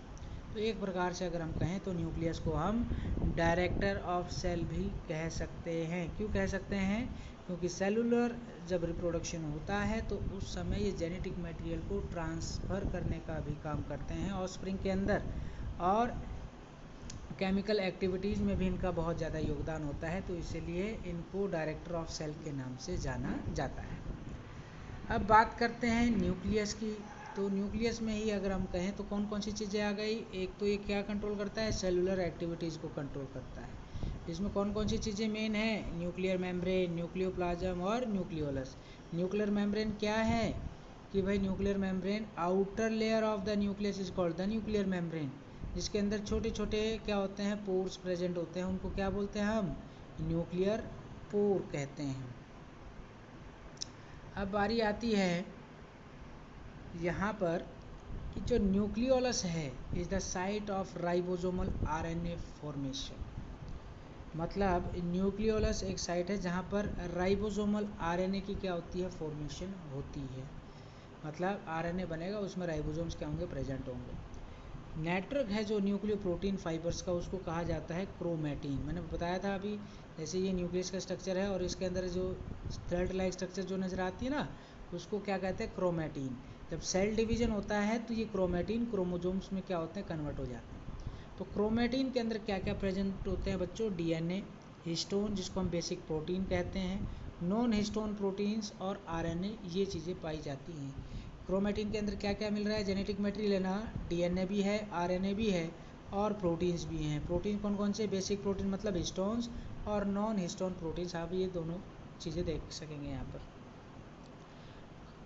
D: तो एक प्रकार से अगर हम कहें तो न्यूक्लियस को हम डायरेक्टर ऑफ सेल भी कह सकते हैं। क्यों कह सकते हैं? क्योंकि सेलुलर जब रिप्रोडक्शन होता है तो उस समय ये जेनेटिक मटेरियल को ट्रांसफ़र करने का भी काम करते हैं ऑफस्प्रिंग के अंदर, और केमिकल एक्टिविटीज़ में भी इनका बहुत ज़्यादा योगदान होता है। तो इसीलिए इनको डायरेक्टर ऑफ सेल के नाम से जाना जाता है। अब बात करते हैं न्यूक्लियस की। तो न्यूक्लियस में ही अगर हम कहें तो कौन कौन सी चीज़ें आ गई? एक तो ये क्या कंट्रोल करता है? सेलुलर एक्टिविटीज़ को कंट्रोल करता है। इसमें कौन कौन सी चीज़ें मेन है? न्यूक्लियर मेम्ब्रेन, न्यूक्लियोप्लाज्म और न्यूक्लियोलस। न्यूक्लियर मेम्ब्रेन क्या है? कि भाई nuclear membrane outer layer of the nucleus is called the nuclear membrane. जिसके अंदर छोटे छोटे क्या होते हैं? पोर्स प्रेजेंट होते हैं। उनको क्या बोलते हैं हम? न्यूक्लियर पोर कहते हैं। अब बारी आती है यहाँ पर कि जो न्यूक्लियोलस है is the site of ribosomal RNA formation. मतलब न्यूक्लियोलस एक साइट है जहाँ पर राइबोसोमल आरएनए की क्या होती है? फॉर्मेशन होती है। मतलब आरएनए बनेगा, उसमें राइबोसोम्स क्या होंगे? प्रेजेंट होंगे। नेटवर्क है जो न्यूक्लियो प्रोटीन फाइबर्स का, उसको कहा जाता है क्रोमेटिन। मैंने बताया था अभी, जैसे ये न्यूक्लियस का स्ट्रक्चर है और इसके अंदर जो थ्रेड लाइक स्ट्रक्चर जो नज़र आती है ना, उसको क्या कहते हैं? क्रोमेटिन। जब सेल डिवीजन होता है तो ये क्रोमेटिन क्रोमोसोम्स में क्या होते हैं? कन्वर्ट हो जाते हैं। तो क्रोमेटिन के अंदर क्या क्या प्रेजेंट होते हैं बच्चों? डीएनए, हिस्टोन जिसको हम बेसिक प्रोटीन कहते हैं, नॉन हिस्टोन प्रोटीन्स और आरएनए, ये चीज़ें पाई जाती हैं। क्रोमेटिन के अंदर क्या क्या मिल रहा है? जेनेटिक मटेरियल है ना, डीएनए भी है, आरएनए भी है और प्रोटीन्स भी हैं। प्रोटीन कौन कौन से? बेसिक प्रोटीन मतलब हिस्टोन्स और नॉन हिस्टोन प्रोटीन्स, आप ये दोनों चीज़ें देख सकेंगे यहाँ पर।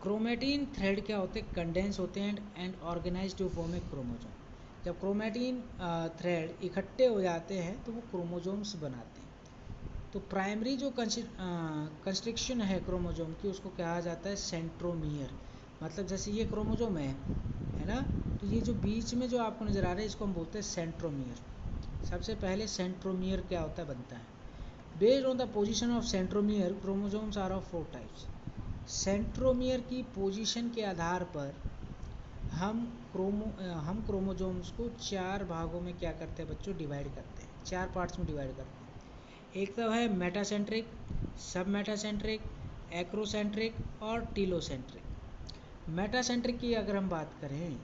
D: क्रोमेटिन थ्रेड क्या होते हैं? कंडेंस होते हैं and organise to form a chromosome. जब क्रोमेटिन थ्रेड इकट्ठे हो जाते हैं तो वो क्रोमोजोम्स बनाते हैं। तो प्राइमरी जो कंस्ट्रक्शन है क्रोमोजोम की उसको कहा जाता है सेंट्रोमियर। मतलब जैसे ये क्रोमोजोम है ना, तो ये जो बीच में जो आपको नज़र आ रहा है इसको हम बोलते हैं सेंट्रोमियर। सबसे पहले सेंट्रोमियर क्या होता है, बनता है। Based on the position of centromere chromosomes are of 4 types. Centromere की पोजीशन के आधार पर हम क्रोमोजोम्स को 4 भागों में क्या करते हैं बच्चों? डिवाइड करते हैं, 4 पार्ट्स में डिवाइड करते हैं। एक तो है मेटासेंट्रिक, सब मेटासेंट्रिक, एक्रोसेंट्रिक और टीलोसेंट्रिक। मेटासेंट्रिक की अगर हम बात करें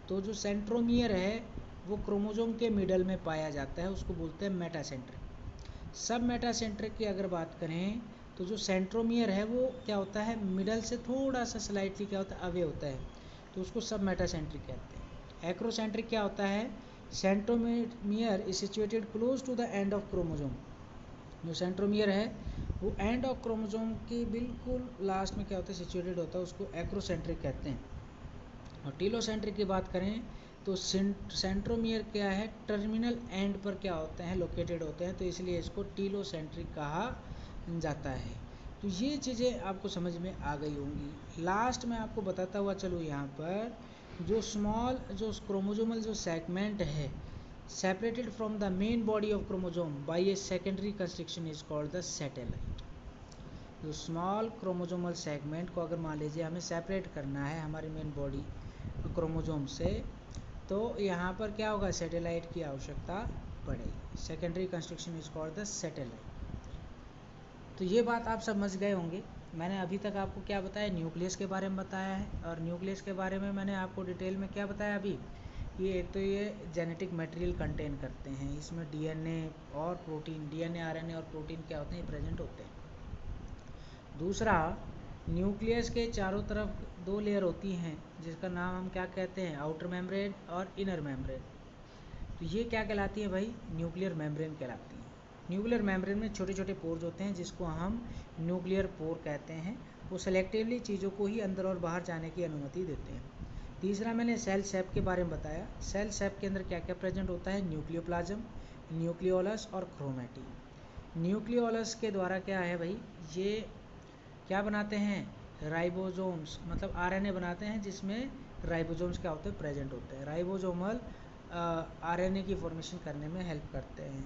D: तो जो सेंट्रोमियर है वो क्रोमोजोम के मिडल में पाया जाता है, उसको बोलते हैं मेटासेंट्रिक। सब मेटासेंट्रिक की अगर बात करें तो जो सेंट्रोमियर है वो क्या होता है? मिडल से थोड़ा सा स्लाइटली क्या होता है? अवे होता है, तो उसको सब मेटासेंट्रिक कहते हैं। एक्रोसेंट्रिक क्या होता है? Centromere is situated close to the end of chromosome. जो सेंट्रोमियर है वो एंड ऑफ क्रोमोजोम के बिल्कुल लास्ट में क्या होता है? सिचुएटेड होता है, उसको एक्रोसेंट्रिक कहते हैं। और टीलोसेंट्रिक की बात करें तो सेंट्रोमियर क्या है? टर्मिनल एंड पर क्या होते हैं? लोकेटेड होते हैं, तो इसलिए इसको टीलोसेंट्रिक कहा जाता है। तो ये चीज़ें आपको समझ में आ गई होंगी। लास्ट में आपको बताता हुआ चलो, यहाँ पर जो क्रोमोजोमल जो सेगमेंट है separated from the main body of chromosome by a secondary constriction is called the satellite। जो स्मॉल क्रोमोजोमल सेगमेंट को अगर मान लीजिए हमें सेपरेट करना है हमारी मेन बॉडी क्रोमोजोम से, तो यहाँ पर क्या होगा? सैटेलाइट की आवश्यकता पड़ेगी। Secondary constriction is called the satellite. तो ये बात आप समझ गए होंगे। मैंने अभी तक आपको क्या बताया? न्यूक्लियस के बारे में बताया है, और न्यूक्लियस के बारे में मैंने आपको डिटेल में क्या बताया अभी? ये जेनेटिक मटेरियल कंटेन करते हैं, इसमें डीएनए और प्रोटीन, डीएनए आरएनए और प्रोटीन क्या होते हैं? प्रेजेंट होते हैं। दूसरा, न्यूक्लियस के चारों तरफ 2 लेयर होती हैं जिसका नाम हम क्या कहते हैं? आउटर मेम्ब्रेन और इनर मेम्ब्रेन। तो ये क्या कहलाती है भाई? न्यूक्लियर मेम्ब्रेन कहलाती है। न्यूक्लियर मेम्ब्रेन में छोटे छोटे पोर्स होते हैं जिसको हम न्यूक्लियर पोर कहते हैं। वो सेलेक्टिवली चीज़ों को ही अंदर और बाहर जाने की अनुमति देते हैं। तीसरा, मैंने सेल सेप के बारे में बताया। सेल सेप के अंदर क्या क्या प्रेजेंट होता है? न्यूक्लियोप्लाज्म, न्यूक्लियोलस और क्रोमैटिन। न्यूक्लियोलस के द्वारा क्या है भाई? ये क्या बनाते हैं? राइबोसोम्स, मतलब आरएनए बनाते हैं जिसमें राइबोसोम्स क्या होते हैं? प्रेजेंट होते हैं। राइबोसोमल आरएनए की फॉर्मेशन करने में हेल्प करते हैं।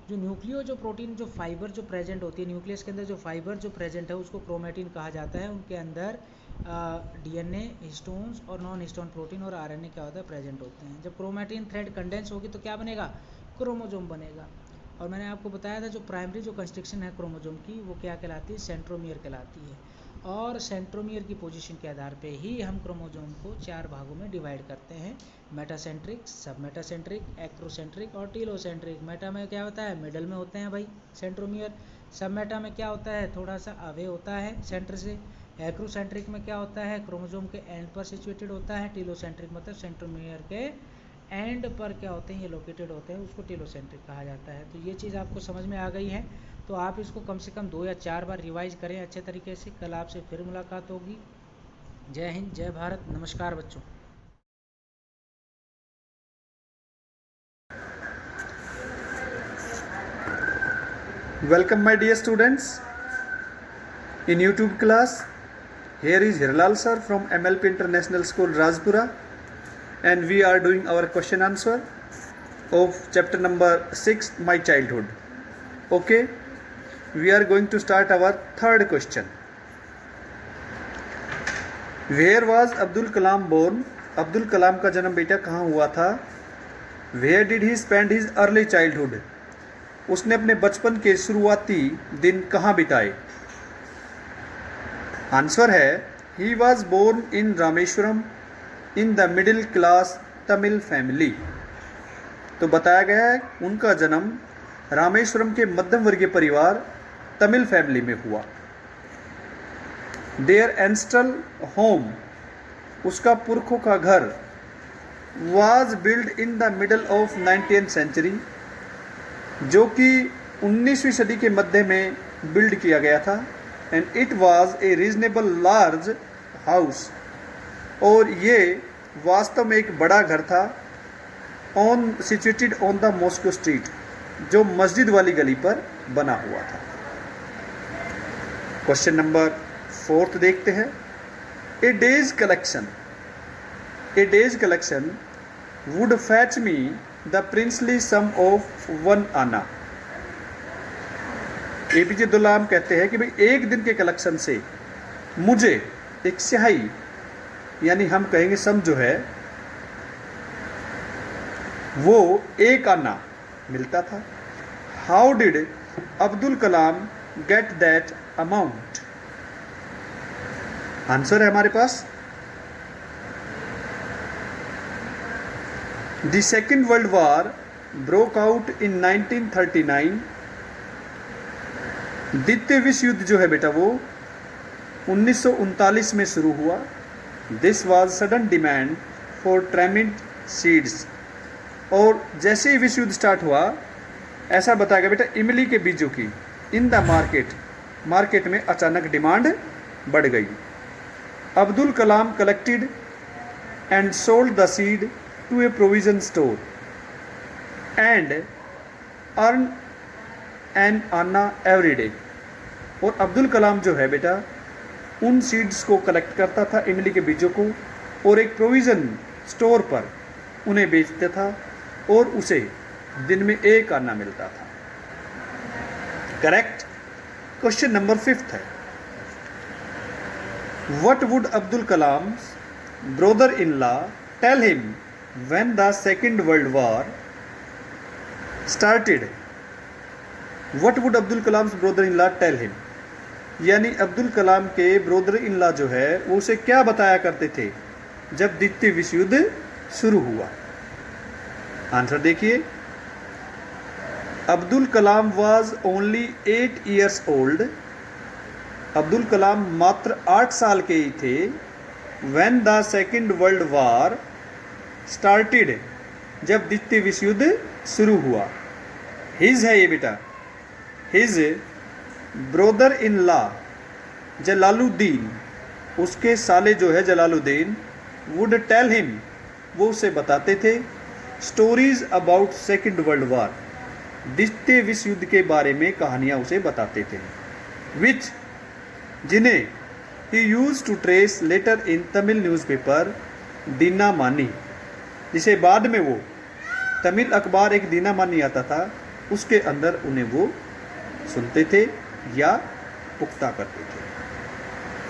D: जो प्रोटीन जो फाइबर जो प्रेजेंट होती है न्यूक्लियस के अंदर, जो फाइबर जो प्रेजेंट है उसको क्रोमैटिन कहा जाता है। उनके अंदर डीएनए, हिस्टोन्स और नॉन हिस्टोन प्रोटीन और आरएनए क्या होता है? प्रेजेंट होते हैं। जब क्रोमैटिन थ्रेड कंडेंस होगी तो क्या बनेगा? क्रोमोजोम बनेगा। और मैंने आपको बताया था जो प्राइमरी जो कंस्ट्रक्शन है क्रोमोजोम की वो क्या कहलाती है? सेंट्रोमियर कहलाती है। और सेंट्रोमियर की पोजीशन के आधार पे ही हम क्रोमोजोम को 4 भागों में डिवाइड करते हैं: मेटासेंट्रिक, सब मेटासेंट्रिक, एक्रोसेंट्रिक और टीलोसेंट्रिक। मेटा में क्या होता है? मिडल में होते हैं भाई सेंट्रोमियर। सब मेटा में क्या होता है? थोड़ा सा अवे होता है सेंटर से। एक्रोसेंट्रिक में क्या होता है? क्रोमोजोम के एंड पर सिचुएटेड होता है। टीलोसेंट्रिक मतलब सेंट्रोमियर के एंड पर क्या होते हैं? ये लोकेटेड होते हैं, उसको टीलोसेंट्रिक कहा जाता है। तो ये चीज़ आपको समझ में आ गई है, तो आप इसको कम से कम 2 या 4 बार रिवाइज करें अच्छे तरीके से। कल आपसे फिर मुलाकात होगी। जय हिंद, जय भारत, नमस्कार बच्चों।
E: Welcome my dear students in YouTube class. Here is Hirlal sir from MLP International School Rajpura, and we are doing our question answer of chapter number 6, My Childhood. Okay, we are going to start our third question. Where was Abdul Kalam born? Abdul Kalam का जन्म बेटा कहाँ हुआ था? Where did he spend his early childhood? उसने अपने बचपन के शुरुआती दिन कहाँ बिताए? आंसर है he was born in Rameswaram in the middle class Tamil family. तो बताया गया है उनका जन्म रामेश्वरम के मध्यम वर्गीय परिवार तमिल फैमिली में हुआ। देयर एंस्टल होम, उसका पुरखों का घर was built in the middle of 19th century, जो कि 19वीं सदी के मध्य में बिल्ड किया गया था, and it was a reasonable large house, और ये वास्तव में एक बड़ा घर था, situated on the Moscow street, जो मस्जिद वाली गली पर बना हुआ था। क्वेश्चन नंबर 4 देखते हैं। A day's collection would fetch me the princely sum of 1 anna। APJ Abdul Kalam कहते हैं कि भाई एक दिन के कलेक्शन से मुझे एक स्याही, यानी हम कहेंगे सम जो है वो 1 आना मिलता था। How did Abdul Kalam get that amount? Answer है हमारे पास, the second world war broke out in 1939। द्वितीय विश्व युद्ध जो है बेटा वो 1939 में शुरू हुआ। This was sudden demand for tamarind seeds, और जैसे ही विश्व युद्ध स्टार्ट हुआ ऐसा बताया गया बेटा इमली के बीजों की इन द मार्केट में अचानक डिमांड बढ़ गई। Abdul Kalam collected and sold the seed to a provision store and earn an anna every day. और अब्दुल कलाम जो है बेटा उन सीड्स को कलेक्ट करता था, इमली के बीजों को, और एक प्रोविज़न स्टोर पर उन्हें बेचता था और उसे दिन में 1 आना मिलता था। करेक्ट। क्वेश्चन नंबर 5 है, what would Abdul Kalam brother in law tell him when the second world war started? What would Abdul Kalam brother in law tell him, यानी अब्दुल कलाम के ब्रदर इन लॉ जो है वो उसे क्या बताया करते थे जब द्वितीय विश्व युद्ध शुरू हुआ? आंसर देखिए, Abdul Kalam was only 8 years old। Abdul Kalam मात्र 8 साल के ही थे। When the second world war started, जब द्वितीय विश्व युद्ध शुरू हुआ। हिज है ये बेटा, his brother in law Jalaluddin, उसके साले जो है जलालुद्दीन, वुड टेल हिम, वो उसे बताते थे, stories about second world war, द्वितीय विश्व युद्ध के बारे में कहानियाँ उसे बताते थे। विच, जिन्हें he use to trace letter in Tamil newspaper Dinamani, जिसे बाद में वो तमिल अखबार एक दीनामानी आता था उसके अंदर उन्हें वो सुनते थे या पुख्ता करते थे।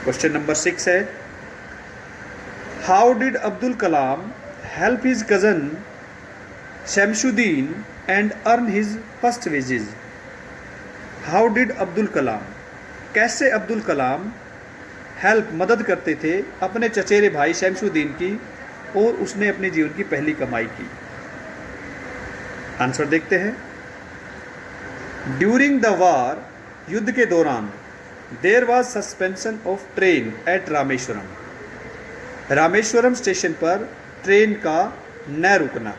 E: क्वेश्चन नंबर 6 है, how did Abdul Kalam help his cousin Shamsuddin and earn his first wages? How did Abdul Kalam, कैसे अब्दुल कलाम हेल्प मदद करते थे अपने चचेरे भाई शमशुद्दीन की और उसने अपने जीवन की पहली कमाई की? आंसर देखते हैं। ड्यूरिंग द वार, युद्ध के दौरान, there was suspension of train at Rameswaram, Rameswaram station पर ट्रेन का न रुकना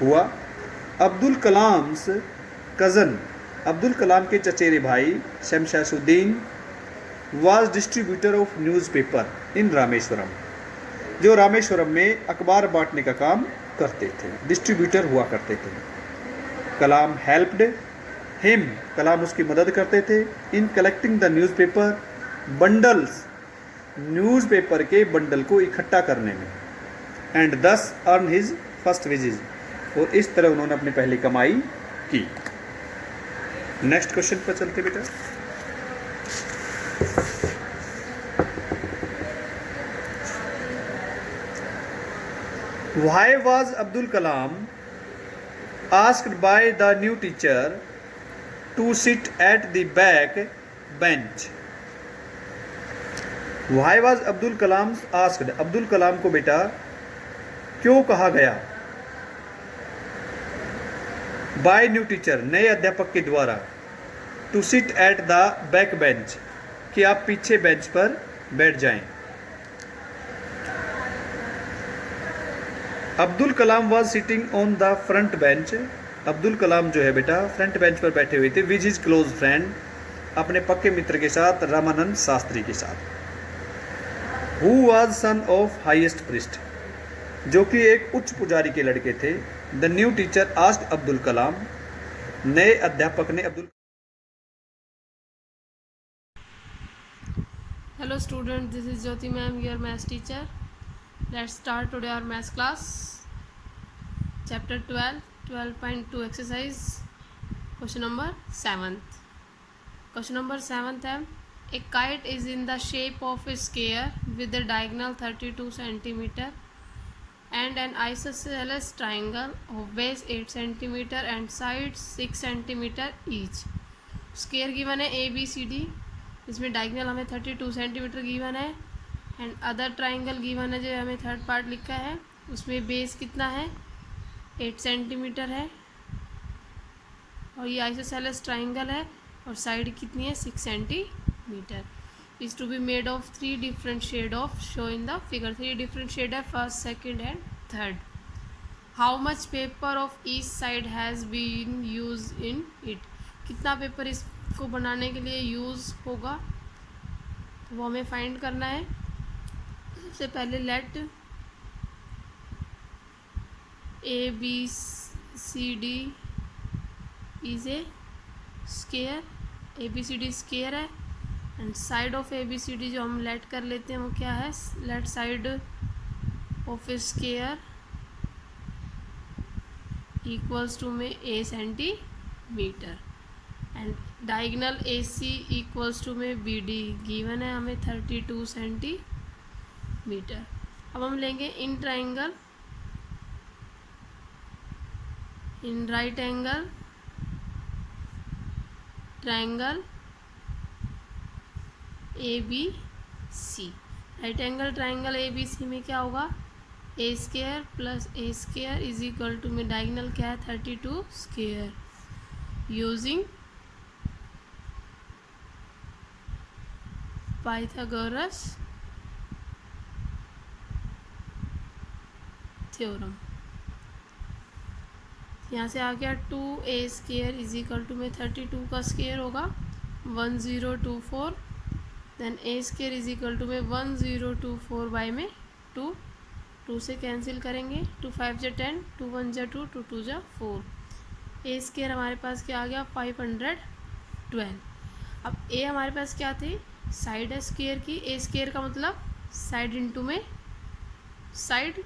E: हुआ। अब्दुल कलाम्स कज़न, अब्दुल कलाम के चचेरे भाई Shamsuddin was distributor of newspaper in Rameswaram, जो रामेश्वरम में अखबार बांटने का काम करते थे, डिस्ट्रीब्यूटर हुआ करते थे। कलाम हेल्प्ड हिम, कलाम उसकी मदद करते थे, in collecting the newspaper bundles, newspaper के बंडल को इकट्ठा करने में, एंड दस अर्न हिज फर्स्ट वेजेज, और इस तरह उन्होंने अपनी पहली कमाई की। नेक्स्ट क्वेश्चन पर चलते बेटा। Why was Abdul Kalam asked by the new teacher to sit at the back bench? Why was Abdul Kalam asked? Abdul Kalam को बेटा क्यों कहा गया by new teacher, नए अध्यापक के द्वारा, to sit at the back bench, कि आप पीछे बेंच पर बैठ जाएं? Abdul Kalam was sitting on the front bench. Abdul Kalam जो है बेटा फ्रंट बेंच पर बैठे हुए थे विद हिज क्लोज फ्रेंड, अपने पक्के मित्र के साथ, रामानंद शास्त्री के साथ। Who was son of highest priest, जो कि एक उच्च पुजारी के लड़के थे। The new teacher asked Abdul Kalam, नए अध्यापक ने Abdul
F: Hello students, this is Jyoti ma'am, your maths teacher. Let's start today our maths class. Chapter 12, 12.2 exercise. Question number 7th. Question number 7th है, a kite is in the shape of a square with a diagonal 32 cm and an isosceles triangle of base 8 cm and sides 6 cm each. Square given है ABCD, इसमें diagonal हमें 32 centimetre given है and other triangle given है जो हमें third part लिखा है, उसमें बेस कितना है 8 सेंटीमीटर है और ये आइसोसेलेस ट्राइंगल है और साइड कितनी है 6 centimetre. Is to be made of 3 different shade of show in the figure. 3 different shade है, first, second and third. How much paper of each side has been use in it, कितना पेपर इसको बनाने के लिए use होगा तो वो हमें फाइंड करना है। सबसे पहले let A B C D is a square, A B C D square है and side of A B C D जो हम लेट कर लेते हैं वो क्या है, let side of a square equals to में a centimetre and diagonal AC equals to में BD गिवन है हमें 32 सेंटीमीटर। अब हम लेंगे in triangle, in right angle triangle ABC। Right angle triangle ABC में क्या होगा, a square plus a square is equal to में डायगोनल क्या है 32 स्क्वायर। Using Pythagoras theorem. यहाँ से आ गया 2a square is equal to में 32 का स्क्वायर होगा 1024, then a square is equal to में 1024 बाई में 2, 2 से कैंसिल करेंगे, 2 5 जा 10, 2 1 जा 2, 2 2 जा 4। a स्क्वायर हमारे पास क्या आ गया 512। अब a हमारे पास क्या थी, साइड है स्क्वायर की, ए स्क्वायर का मतलब साइड इनटू में साइड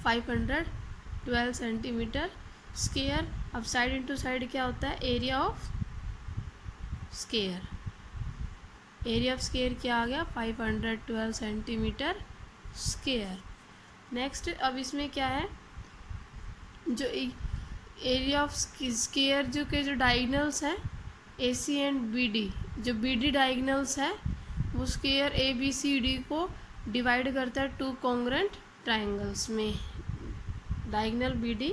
F: 512 सेंटीमीटर स्क्वायर। अब साइड इनटू साइड क्या होता है, area of square. Area of square क्या आ गया 512 सेंटीमीटर स्क्वायर। नेक्स्ट अब इसमें क्या है, जो एरिया ऑफ स्क्वायर जो के जो डायगोनल्स हैं AC एंड BD, जो BD डायगोनल्स है वो स्क्वायर ABCD को डिवाइड करता है 2 कॉन्ग्रुएंट ट्राइंगल्स में। Diagonal BD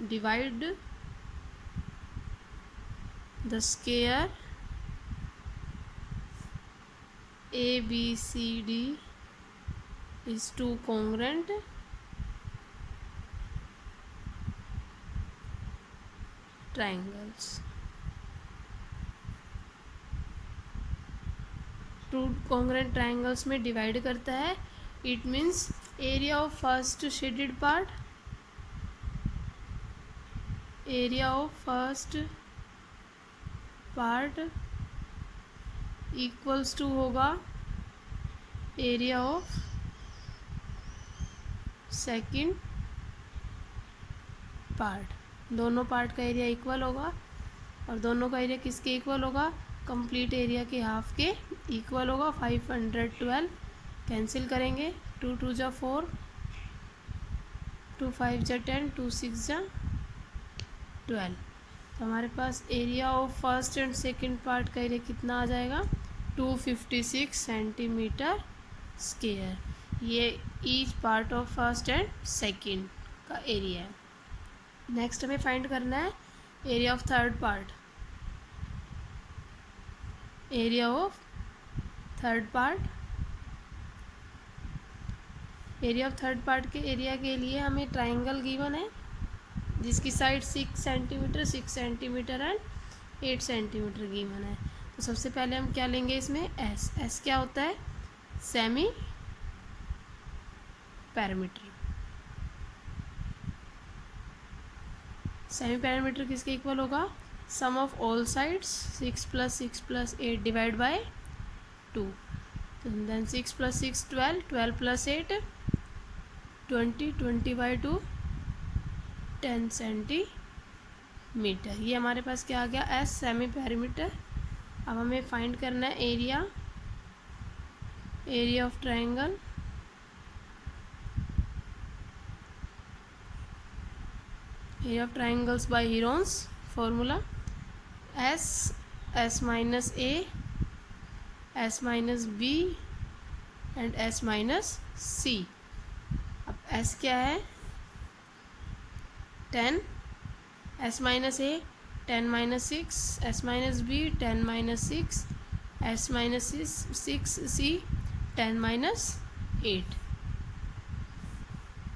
F: divide the square ABCD is 2 congruent triangles। 2 congruent triangles में डिवाइड करता है। It means area of first shaded part, area of first part equals to होगा एरिया ऑफ सेकंड पार्ट। दोनों part का area equal होगा और दोनों का एरिया किसके इक्वल होगा, कंप्लीट एरिया के हाफ के इक्वल होगा। 512 कैंसिल करेंगे, 2 2 जा 4, 2 5 जा 10, 2 6 जा 12। तो हमारे पास area of first and second part का एरिया कितना आ जाएगा 256 सेंटीमीटर स्क्वायर। ये each part of first and second का एरिया है। नेक्स्ट हमें फाइंड करना है area of third part. Area of third part, area of third part के एरिया के लिए हमें ट्राइंगल गिवन है जिसकी side 6 centimetre, 6 centimetre and 8 centimetre given है। तो सबसे पहले हम क्या लेंगे इसमें, एस। एस क्या होता है, सेमी पैरामीटर। सेमी पैरामीटर किसके इक्वल होगा, sum of all sides 6 + 6 + 8 divide by 2। Then 6 + 6 12, 12 + 8 20, 20/2 10 centimetre. ये हमारे पास क्या आ गया, एस सेमी पैरामीटर। अब हमें फाइंड करना है area, area of triangle. Area of triangles by Heron's formula S, S minus A, S minus B and S minus C. अब S क्या है 10, S minus A 10 - 6, S minus B 10 - 6, S minus 6 C 10 - 8।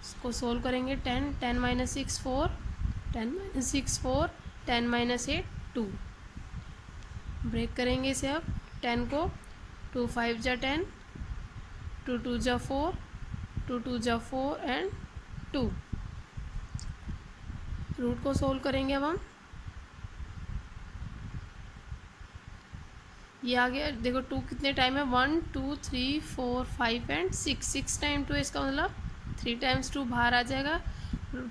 F: इसको solve करेंगे 10, 10 - 6 4, 10 - 6 4, 10 - 8 2। Break करेंगे इसे अब 10 को, 2 5 जा 10, 2 2 जा 4, 2 2 जा 4 एंड 2। रूट को सोल्व करेंगे अब हम, ये आ गया। देखो 2 कितने टाइम है, 1 2 3 4 5 एंड 6, 6 टाइम 2 इसका मतलब 3 टाइम्स 2 बाहर आ जाएगा।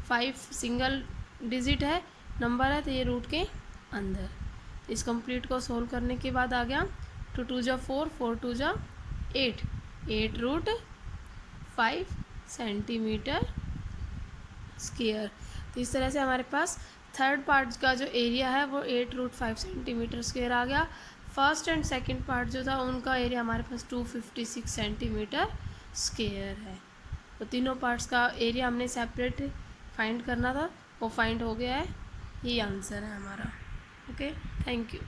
F: 5 सिंगल डिजिट है, नंबर है, तो ये रूट के अंदर। इस कंप्लीट को सोल्व करने के बाद आ गया 2 2 जा 4, 4 2 जा 8, 8√5 सेंटीमीटर स्क्वायर। तो इस तरह से हमारे पास थर्ड पार्ट का जो एरिया है वो 8√5 सेंटीमीटर स्क्वायर आ गया। फर्स्ट एंड सेकंड पार्ट जो था उनका एरिया हमारे पास 256 सेंटीमीटर स्क्वायर है। तो तीनों पार्ट्स का एरिया हमने सेपरेट फाइंड करना था, वो फाइंड हो गया है। ये आंसर है हमारा। Okay, thank you.